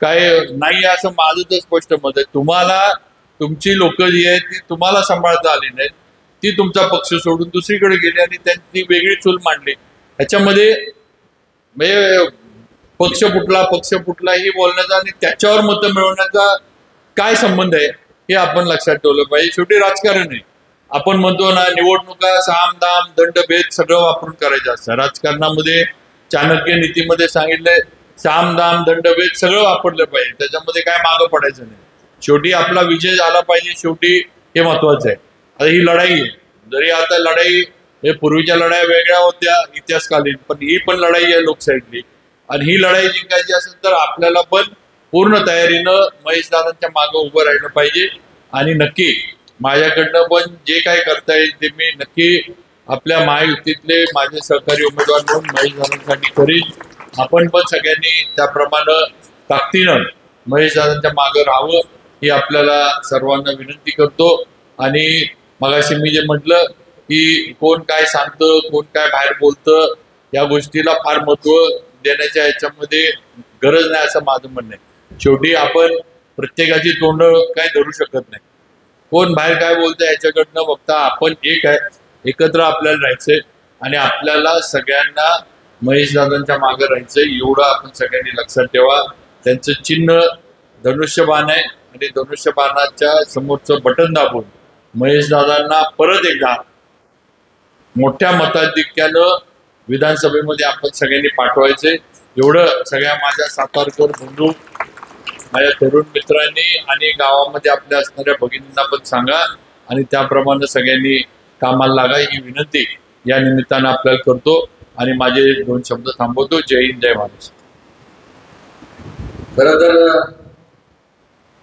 काय नाही असं माझं तर स्पष्ट मत आहे. तुम्हाला तुमची लोक जी आहेत ती तुम्हाला सांभाळता आली नाहीत, ती तुमचा पक्ष सोडून दुसरीकडे गेली आणि त्यांची वेगळी चूल मांडली. ह्याच्यामध्ये म्हणजे पक्ष फुटला ही बोलण्याचा आणि त्याच्यावर मतं मिळवण्याचा काय संबंध आहे हे आपण लक्षात ठेवलं पाहिजे. शेवटी राजकारण आहे. आपण म्हणतो ना, निवडणुका साम दाम दंडभेद सगळं वापरून करायचं असतं. राजकारणामध्ये चाणक्य नीतीमध्ये सांगितलंय साम दाम दंडभेद सगळं वापरलं पाहिजे, त्याच्यामध्ये काय मागं पडायचं नाही. शेवटी आपला विजय झाला पाहिजे, शेवटी हे महत्वाचं आहे. आता ही लढाई आहे, जरी आता लढाई हे पूर्वीच्या लढाई वेगळ्या होत्या इतिहासकालीन, पण ही पण लढाई आहे लोकशाहीतली. आणि ही लढाई जिंकायची असेल तर आपल्याला पण पूर्ण तयारीनं महेशदादांच्या मागं उभं राहिलं पाहिजे. आणि नक्की माझ्याकडनं पण जे काय करता येईल ते मी नक्की आपल्या महायुतीतले माझे सहकारी उमेदवार म्हणून महेशदादांसाठी करीन. आपण पण सगळ्यांनी त्याप्रमाणे ताकदीनं महेशदादांच्या मागं राहावं ही आपल्याला सर्वांना विनंती करतो. आणि मगाशी मी जे म्हटलं की कोण काय सांगतं, कोण काय बाहेर बोलतं, या गोष्टीला फार महत्व देण्याच्या याच्यामध्ये गरज नाही असं माझं म्हणणं आहे. शेवटी आपण प्रत्येकाची तोंड काय धरू शकत नाही. कोण बाहेर काय बोलतंय याच्याकडनं बघता आपण एक आहे, एकत्र आपल्याला राहायचंय आणि आपल्याला सगळ्यांना महेशदादांच्या मागे राहायचंय, एवढं आपण सगळ्यांनी लक्षात ठेवा. त्यांचं चिन्ह धनुष्यबाण आहे आणि धनुष्यबाणाच्या समोरचं बटन दाबून महेश दादांना परत एकदा मोठ्या मताधिक्यानं विधानसभेमध्ये आपण सगळ्यांनी पाठवायचे, एवढं सगळ्या माझ्या सातारकर बंधू, माझ्या तरुण मित्रांनी आणि गावामध्ये आपल्या असणाऱ्या भगिनींना पण सांगा आणि त्याप्रमाणे सगळ्यांनी कामाला लागा ही विनंती या निमित्तानं आपल्याला करतो आणि माझे 2 शब्द थांबवतो. जय हिंद, जय महाराष्ट्र. खरं तर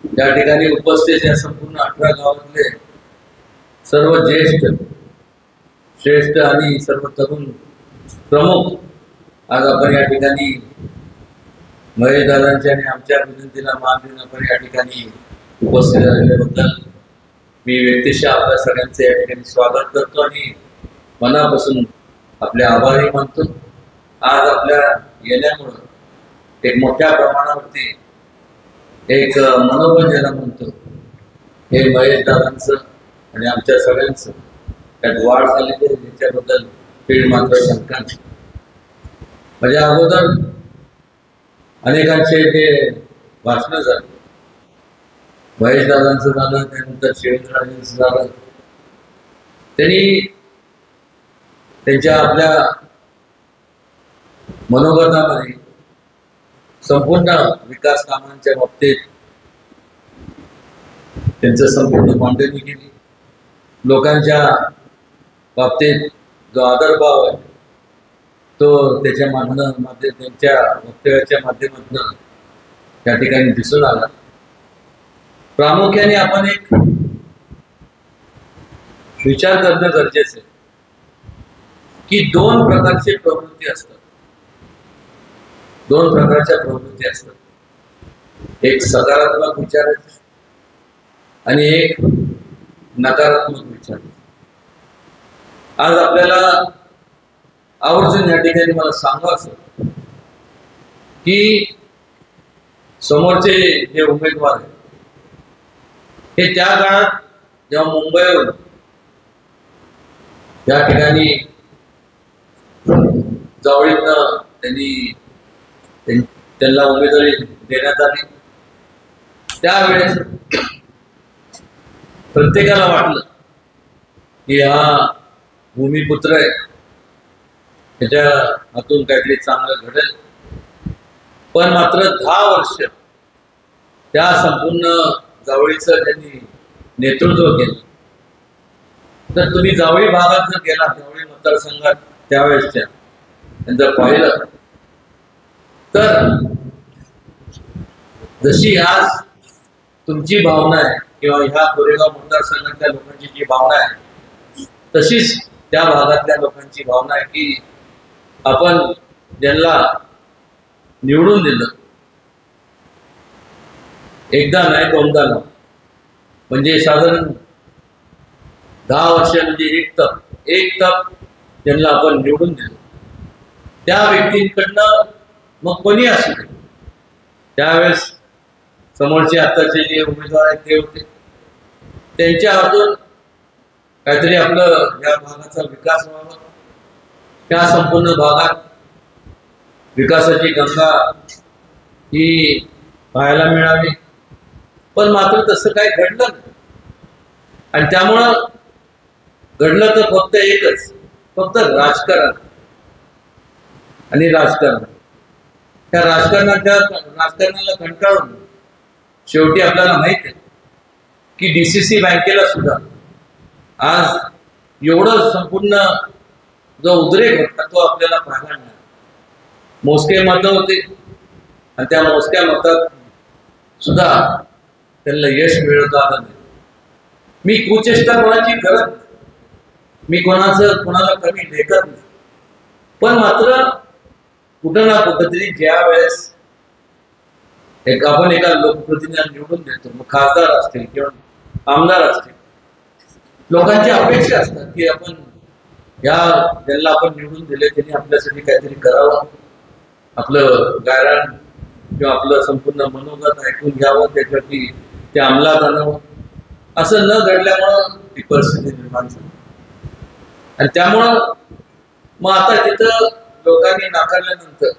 या ठिकाणी उपस्थित या संपूर्ण 18 गावातले सर्व श्रेष्ठ आणि सर्व तरुण प्रमुख आज आपण या ठिकाणी महेश दादांच्या आणि आमच्या विनंतीला मान देऊन आपण या ठिकाणी उपस्थित झाल्याबद्दल मी व्यक्तिशः आपल्या सगळ्यांचे या ठिकाणी स्वागत करतो आणि मनापासून आपले आभारही मानतो. आज आपल्या येण्यामुळं एक मोठ्या प्रमाणावरती एक मनोबल ज्याला म्हणतो हे महेश दादांचं आणि आमच्या सगळ्यांचं त्यात वाढ झालेली आहे, त्याच्याबद्दल पीड मात्र शंका नाही. म्हणजे अगोदर अनेकांचे जे भाषणं झाले, महेश दादांचं झालं, त्यानंतर शिवेंद्रराजेंचं झालं, त्यांनी त्यांच्या आपल्या मनोगतामध्ये संपूर्ण विकास कामांच्या बाबतीत त्यांचं संपूर्ण मांडणी केली. लोकांच्या बाबतीत जो आदरभाव आहे तो त्याच्या त्यांच्या वक्तव्याच्या माध्यमातून त्या ठिकाणी दिसून आला. प्रामुख्याने आपण एक विचार करणं गरजेचं आहे की 2 प्रकारचे प्रवृत्ती असतात, 2 प्रकारच्या प्रवृत्ती असतात. एक सकारात्मक विचार आणि एक नकारात्मक विचार. आज आपल्याला आवर्जून या ठिकाणी मला सांगायचं की समोरचे जे उमेदवार आहेत हे त्या काळात जेव्हा मुंबईवर या ठिकाणी जावळीतनं त्यांना उमेदवारी देण्यात आली, त्यावेळेस प्रत्येकाला वाटलं की हा भूमिपुत्र आहे, त्याच्या हातून काहीतरी चांगलं घडेल. पण मात्र 10 वर्ष त्या संपूर्ण जावळीचं त्यांनी नेतृत्व केलं. तर तुम्ही जावळी भागात जर गेला, जावळी मतदारसंघात त्यावेळेसच्या जर पाहिलं तर जशी आज तुमची भावना आहे किंवा ह्या कोरेगाव मतदारसंघातल्या लोकांची जी भावना आहे तशीच त्या भागातल्या लोकांची भावना आहे की आपण ज्यांना निवडून दिलं, एकदा नाही 2दा नाही, म्हणजे साधारण 10 वर्ष म्हणजे एक तप ज्यांना आपण निवडून दिलं त्या व्यक्तींकडनं मग कोणी असू दे, त्यावेळेस समोरचे आताचे जे उमेदवार आहेत ते होते, त्यांच्या हातून काहीतरी आपलं या भागाचा विकास व्हावा, त्या संपूर्ण भागात विकासाची गंगा ही पाहायला मिळावी. पण मात्र तसं काही घडलं नाही आणि त्यामुळं घडलं तर फक्त एकच, फक्त राजकारण आणि राजकारण. त्या राजकारणाला कंटाळून शेवटी आपल्याला माहित आहे की DCC बँकेला सुद्धा आज एवढं संपूर्ण जो उद्रेक होता तो आपल्याला पाहायला मिळाला. मोजके मतं होते आणि त्या मोजक्या मतात सुद्धा त्यांना यश मिळवता आलं नाही. मी कुचेष्टा कोणाची करत नाही, मी कोणाला कमी लेखत नाही, पण मात्र कुठं ना कुठंतरी ज्या वेळेस आपण एका लोकप्रतिनिधीला निवडून देतो, मग खासदार असतील किंवा आमदार असतील, लोकांची अपेक्षा असतात की आपण ज्यांना आपण निवडून दिले त्यांनी आपल्यासाठी काहीतरी करावं, आपलं गायरान किंवा आपलं संपूर्ण मनोगत ऐकून घ्यावं, त्याच्यावरती ते अंमलात आणावं. असं न घडल्यामुळं ही परिस्थिती निर्माण झाली आणि त्यामुळं मग आता तिथं लोकांनी नाकारल्यानंतर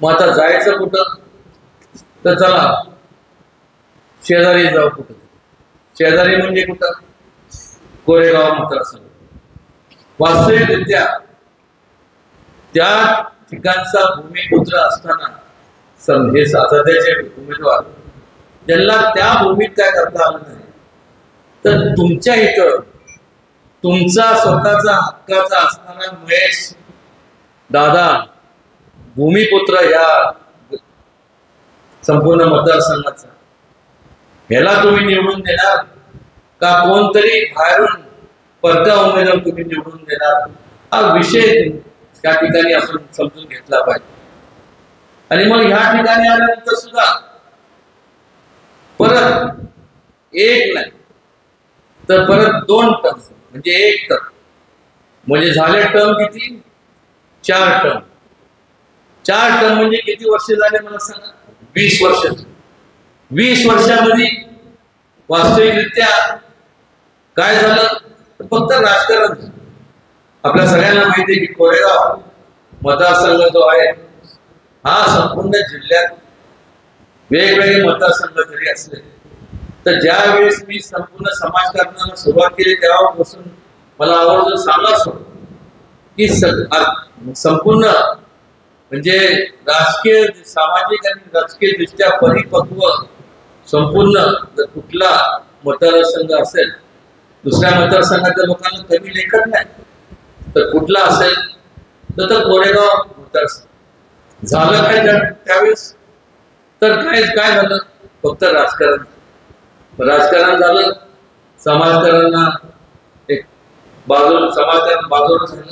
मग आता जायचं कुठं, तर चला शेजारी जाऊ कुठं, शेजारी म्हणजे कुठं, कोरेगाव मतदारसंघ. वास्तविकरित्या त्या ठिकाणचा भूमिपुत्र असताना हे सध्याचे उमेदवार ज्यांना त्या भूमीत काय करता आलं नाही, तर तुमच्या इथं तुमचा स्वतःचा हक्काचा असणारा महेश दादा भूमिपुत्र या संपूर्ण मतदारसंघाचा, ह्याला तुम्ही निवडून देणार का कोणतरी बाहेरून परका उमेदवार तुम्ही निवडून देणार, हा विषय त्या ठिकाणी आपण समजून घेतला पाहिजे. आणि मग ह्या ठिकाणी आल्यानंतर सुद्धा परत एक नाही तर परत 2 टर्म म्हणजे 1 टर्म, म्हणजे झाले टर्म किती, 4 टर्म. 4 टर्म म्हणजे किती वर्ष झाले मला सांगा, 20 वर्ष. 20 वर्षामध्ये वास्तविकरित्या काय झालं, फक्त राजकारण. आपल्या सगळ्यांना माहिती आहे की कोरेगाव मतदारसंघ जो आहे हा संपूर्ण जिल्ह्यात वेगवेगळे मतदारसंघ जरी असले तर ज्या वेळेस मी संपूर्ण समाजकारणाला सुरुवात केली तेव्हापासून मला आवर्जून सांगाच होतं की संपूर्ण म्हणजे राजकीय, सामाजिक आणि राजकीय दृष्ट्या परिपक्व संपूर्ण कुठला मतदारसंघ असेल, दुसऱ्या मतदारसंघाच्या लोकांना कमी लेखत नाही, तर कुठला असेल तर कोरेगाव मतदारसंघ. झालं काय त्यावेळेस, तर काय झालं, फक्त राजकारण झालं. समाजकारांना एक समाजकारण बाजूला झालं.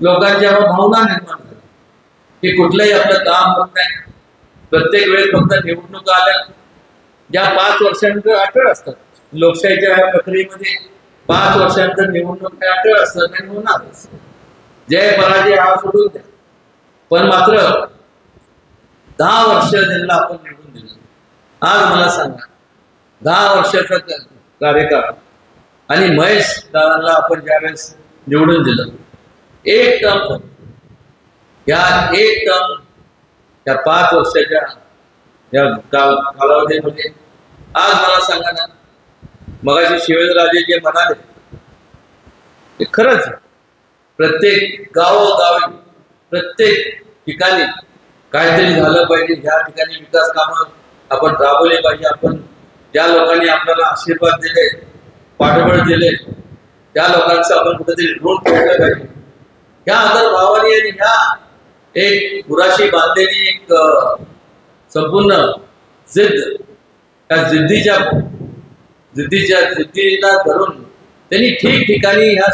लोकांच्या भावना निर्माण झाल्या की कुठलंही आपलं काम होत नाही. प्रत्येक वेळेस फक्त निवडणुका आल्या ज्या 5 वर्षांनंतर अटळ असतात. लोकशाहीच्या ह्या प्रक्रियेमध्ये 5 वर्षानंतर निवडणूक अटळ असतात आणि होणारच. जय पराजय हा सोडून द्या, पण मात्र 10 वर्ष त्यांना आपण निवडून दिलं. आज मला सांगा 10 वर्षाचा कार्यकाळ आणि महेश दादांना आपण ज्यावेळेस निवडून दिलं, 1 टर्म, या 1 टर्म त्या 5 वर्षाच्या या कालावधीमध्ये आज मला सांगा ना, मगाशी शिवेंद्रराजे जे म्हणाले ते खरंच आहे. प्रत्येक गावोगावी प्रत्येक ठिकाणी काहीतरी झालं पाहिजे. ह्या ठिकाणी विकास कामं आपण राबवले पाहिजे. आपण ज्या लोकांनी आपल्याला आशीर्वाद दिले, पाठबळ दिले, त्या लोकांचं आपण कुठेतरी ऋण फेडलं पाहिजे. ह्या आदरभावाने आणि ह्या एक पुराशी बांधलेली एक संपूर्ण जिद्द, त्या जिद्दीला धरून त्यांनी ठिकठिकाणी ह्या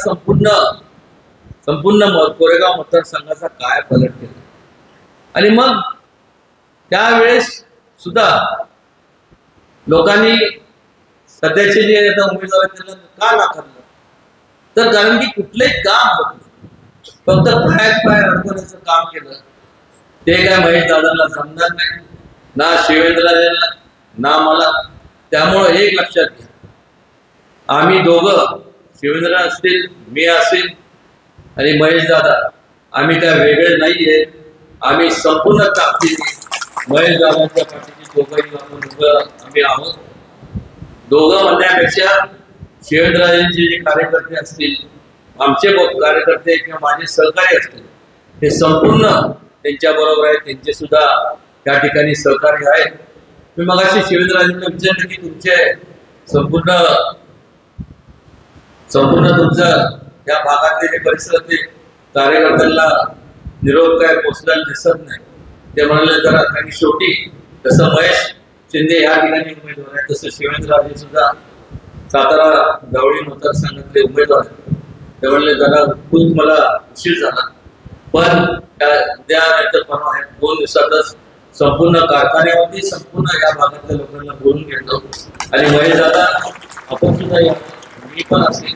संपूर्ण कोरेगाव मतदारसंघाचा काय पलट केला. आणि मग त्यावेळेस सुद्धा लोकांनी सध्याचे जे आता उमेदवार त्यांना का नाकारलं, तर कारण की कुठलंही काम होत नाही, फक्त पाय अडकवण्याचं काम केलं. ते काय महेश दादांना जमणार नाही, ना शिवेंद्रराजेंना, ना मला. त्यामुळं एक लक्षात घ्या, आम्ही दोघं, शिवेंद्र असतील, मी असेल आणि महेश दादा, आम्ही काय वेगळे नाहीये. आम्ही संपूर्ण ताकदीने महेश दादांच्या पाठीची दोघंही आम्ही आहोत. दोघं म्हणण्यापेक्षा शिवेंद्रराजेंचे जे कार्यकर्ते असतील, आमचे कार्यकर्ते किंवा माझे सहकारी असतील, हे संपूर्ण त्यांच्या बरोबर आहेत. त्यांचे सुद्धा त्या ठिकाणी सहकारी आहेत. मी मगाशी शिवेंद्रराजेंना विचारलं की तुमचे संपूर्ण तुमचं या भागातले जे परिसरातले कार्यकर्त्यांना निरोप काय पोचलेला दिसत नाही. ते म्हणाले जरा काही शेवटी जसं महेश शिंदे या ठिकाणी उमेदवार आहेत, तसं शिवेंद्रराजे सुद्धा सातारा गवळी मतदारसंघातले उमेदवार आहेत. ते म्हणले जरा खूप मला उशीर झाला, पण उद्या नाहीतर परवा 2 दिवसातच संपूर्ण कारखान्यावरती संपूर्ण या भागातल्या लोकांना बोलून घेतो. आणि महेश दादा आपण सुद्धा या, मी पण असेल,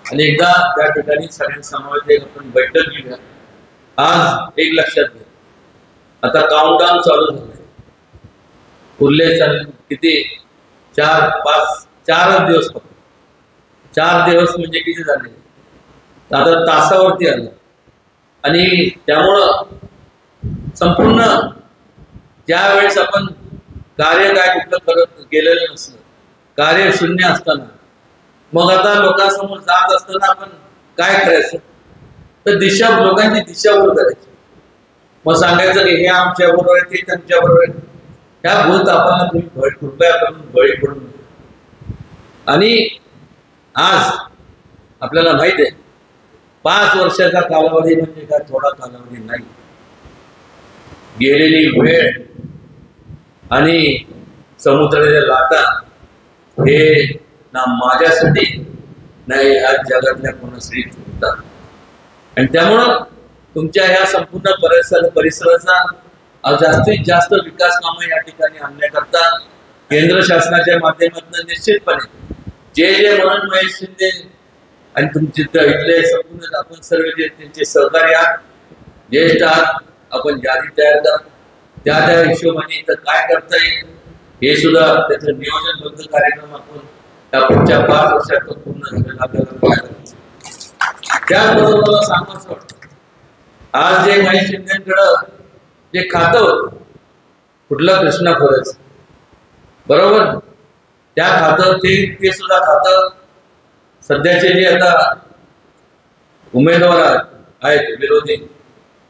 आणि एकदा त्या ठिकाणी सगळ्यांसमवेत आपण बैठक घेऊया. आज एक लक्षात घ्या, आता काउंटडाऊन चालू झालंय. उरले किती 4 दिवस, फक्त 4 दिवस म्हणजे किती झाले, आता तासावरती आलं. आणि त्यामुळं संपूर्ण ज्या वेळेस आपण कार्य काय कुठलं करत गेलेलं नसलं, कार्य शून्य असताना मग आता लोकांसमोर जात असताना आपण काय करायचं, तर लोकांची दिशाभूल करायची. मग सांगायचं की हे आमच्या बरोबर आहे, ते त्यांच्या बरोबर आहे. ह्या भूलथापांना तुम्ही कृपया करून बळी पडू नका. आणि आज आपल्याला माहित आहे 5 वर्षाचा कालावधी म्हणजे काय थोडा कालावधी नाही. गेलेली वेळ आणि समुद्राच्या लाटा हे ना माझ्यासाठी नाही ह्या जगातल्या कोणासाठी होतात. आणि त्यामुळं तुमच्या ह्या संपूर्ण परिसराचा जास्तीत जास्त विकास कामं या ठिकाणी आणण्याकरता केंद्र शासनाच्या माध्यमातून निश्चितपणे जे म्हणून महेश शिंदे आणि तुमचे इथले संपूर्ण आपण सर्व जे त्यांचे सहकारी आहात, ज्येष्ठ आहात, आपण यादी तयार करा. त्या हिशोबाने इथं काय करता येईल हे सुद्धा त्याचं नियोजनबद्ध कार्यक्रम आपण त्या पुढच्या 5 वर्षात पूर्ण झालेला आपल्याला. त्याचबरोबर मला सांगायचं वाटतं, आज जे महेश शिंदेकडं जे खातं होतं कुठलं कृष्णा खोऱ्याचं, बरोबर, त्या खातं ते सुद्धा खातं सध्याचे जे आता उमेदवार आहेत विरोधी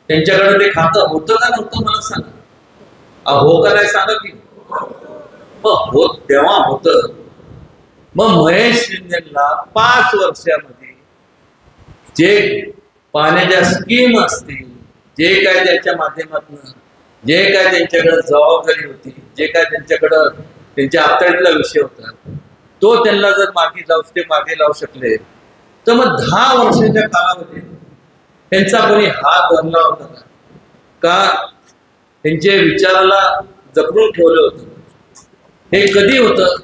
त्यांच्याकडे ते खातं होतं का नव्हतं मला सांगा. हो का नाही सांगा की होत तेव्हा होतं. मग महेश शिंदेला 5 वर्षामध्ये जे पाण्याच्या स्कीम असतील, जे काय त्यांच्या माध्यमातून जे काय त्यांच्याकडे जबाबदारी होती, जे काय त्यांच्याकडं त्यांच्या आपत्तीतला विषय होता, तो त्यांना जर मागे लावू शकले तर मग 10 वर्षाच्या कालावधीत त्यांचा कोणी हात धरला होता का? त्यांचे विचाराला जपडून ठेवलं होतं. हे कधी होतं?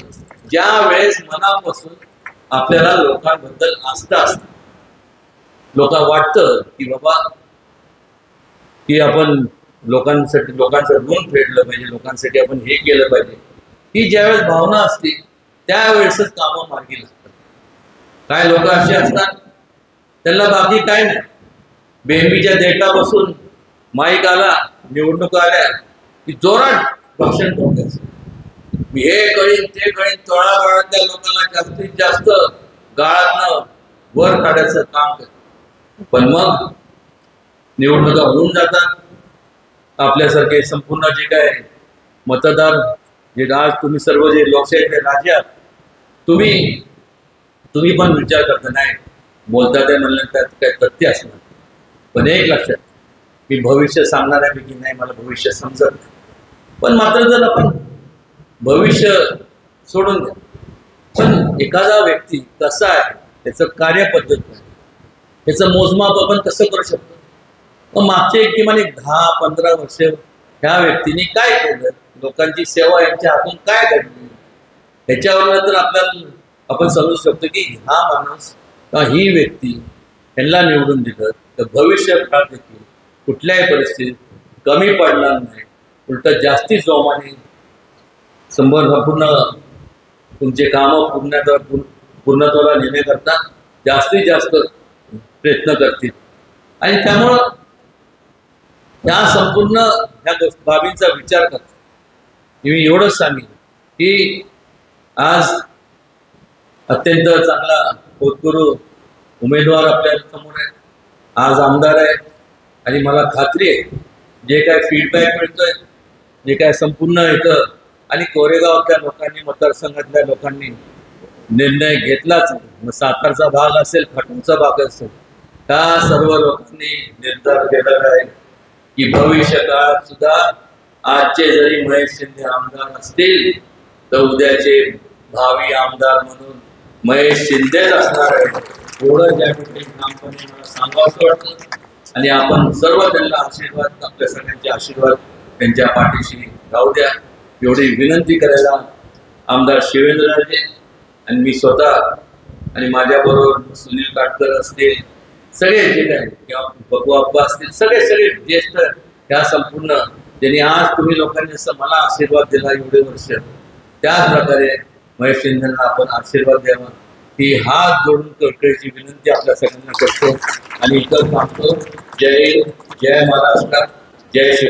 ज्या वेळेस मनापासून आपल्याला लोकांबद्दल आस्था असते, लोकांना वाटतं की बाबा की आपण लोकांचं ऋण फेडलं पाहिजे, लोकांसाठी आपण हे केलं पाहिजे. ही ज्यावेळेस भावना असते त्यावेळेसच कामं मार्गी लागतात. काय लोक असे असतात त्यांना बाकी काय नाही, बेंबीच्या देठापासून माईक आला, निवडणुका आल्या की जोरात भाषण ठोकायचं. हे कळीन ते कळीन, तळागाळातल्या लोकांना जास्तीत जास्त गाळातनं वर काढायचं काम करतात. पण मग निवडणुका होऊन जातात. आपल्यासारखे संपूर्ण जे काय मतदार जे आज तुम्ही सर्व जे लोकशाहीचे राजे आहात, तुम्ही पण विचार करता नाही बोलता ते म्हणलं त्यात काय तथ्य असणार. पण एक लक्षात, मी भविष्य सांगणाऱ्यापैकी नाही, मला भविष्य समजत नाही. पण मात्र जर आपण भविष्य सोडून द्या, पण एखादा व्यक्ती कसा आहे, त्याचं कार्यपद्धत काय, त्याचं मोजमाप आपण कसं करू शकतो. मग मागचे किमान 10-15 वर्ष ह्या व्यक्तीने काय केलं, लोकांची सेवा यांच्या हातून काय घडली, ह्याच्यावर तर आपण समजू शकतो की हा माणूस किंवा ही व्यक्ती यांना निवडून दिलं तर भविष्य काळ देखील कुठल्याही परिस्थितीत कमी पडणार नाही, उलट जास्ती जोमाने संपूर्ण तुमचे कामं पूर्णत्वाला नेण्याकरता जास्तीत जास्त प्रयत्न करतील. आणि त्यामुळं या संपूर्ण ह्या बाबींचा विचार करता मी एवढंच सांगेन की आज अत्यंत चांगला होतकरू उमेदवार आपल्या समोर आहे, आज आमदार आहे. आणि मला खात्री आहे जे काय फीडबॅक मिळतोय, जे काय संपूर्ण इथं आणि कोरेगावच्या लोकांनी, मतदारसंघातल्या लोकांनी निर्णय घेतलाच. मग सातारचा भाग असेल, खटावचा भाग असेल, त्या सर्व लोकांनी निर्धार केलेला आहे की भविष्य काळात सुद्धा आजचे जरी महेश शिंदे आमदार असतील तर उद्याचे भावी आमदार म्हणून महेश शिंदेच असणार आहे. एवढं ज्या ठिकाणी ठामपणे मला सांगावंसं वाटतं. आणि आपण सर्व त्यांना आशीर्वाद, आपल्या सगळ्यांचे आशीर्वाद त्यांच्या पाठीशी राहू द्या एवढी विनंती करायला आमदार शिवेंद्रराजे आणि मी स्वतः आणि माझ्याबरोबर सुनील काटकर असतील, सगळे जे काय किंवा बबू अप्पा असतील, सगळे ज्येष्ठ ह्या संपूर्ण ज्यांनी आज तुम्ही लोकांनी असं मला आशीर्वाद दिला एवढे वर्ष, त्याच प्रकारे महेश शिंदेंना आपण आशीर्वाद द्यावा ही हात जोडून कळकळीची विनंती आपल्या सगळ्यांना करतो आणि इतर सांगतो. जय हिंद, जय महाराष्ट्र, जय श्री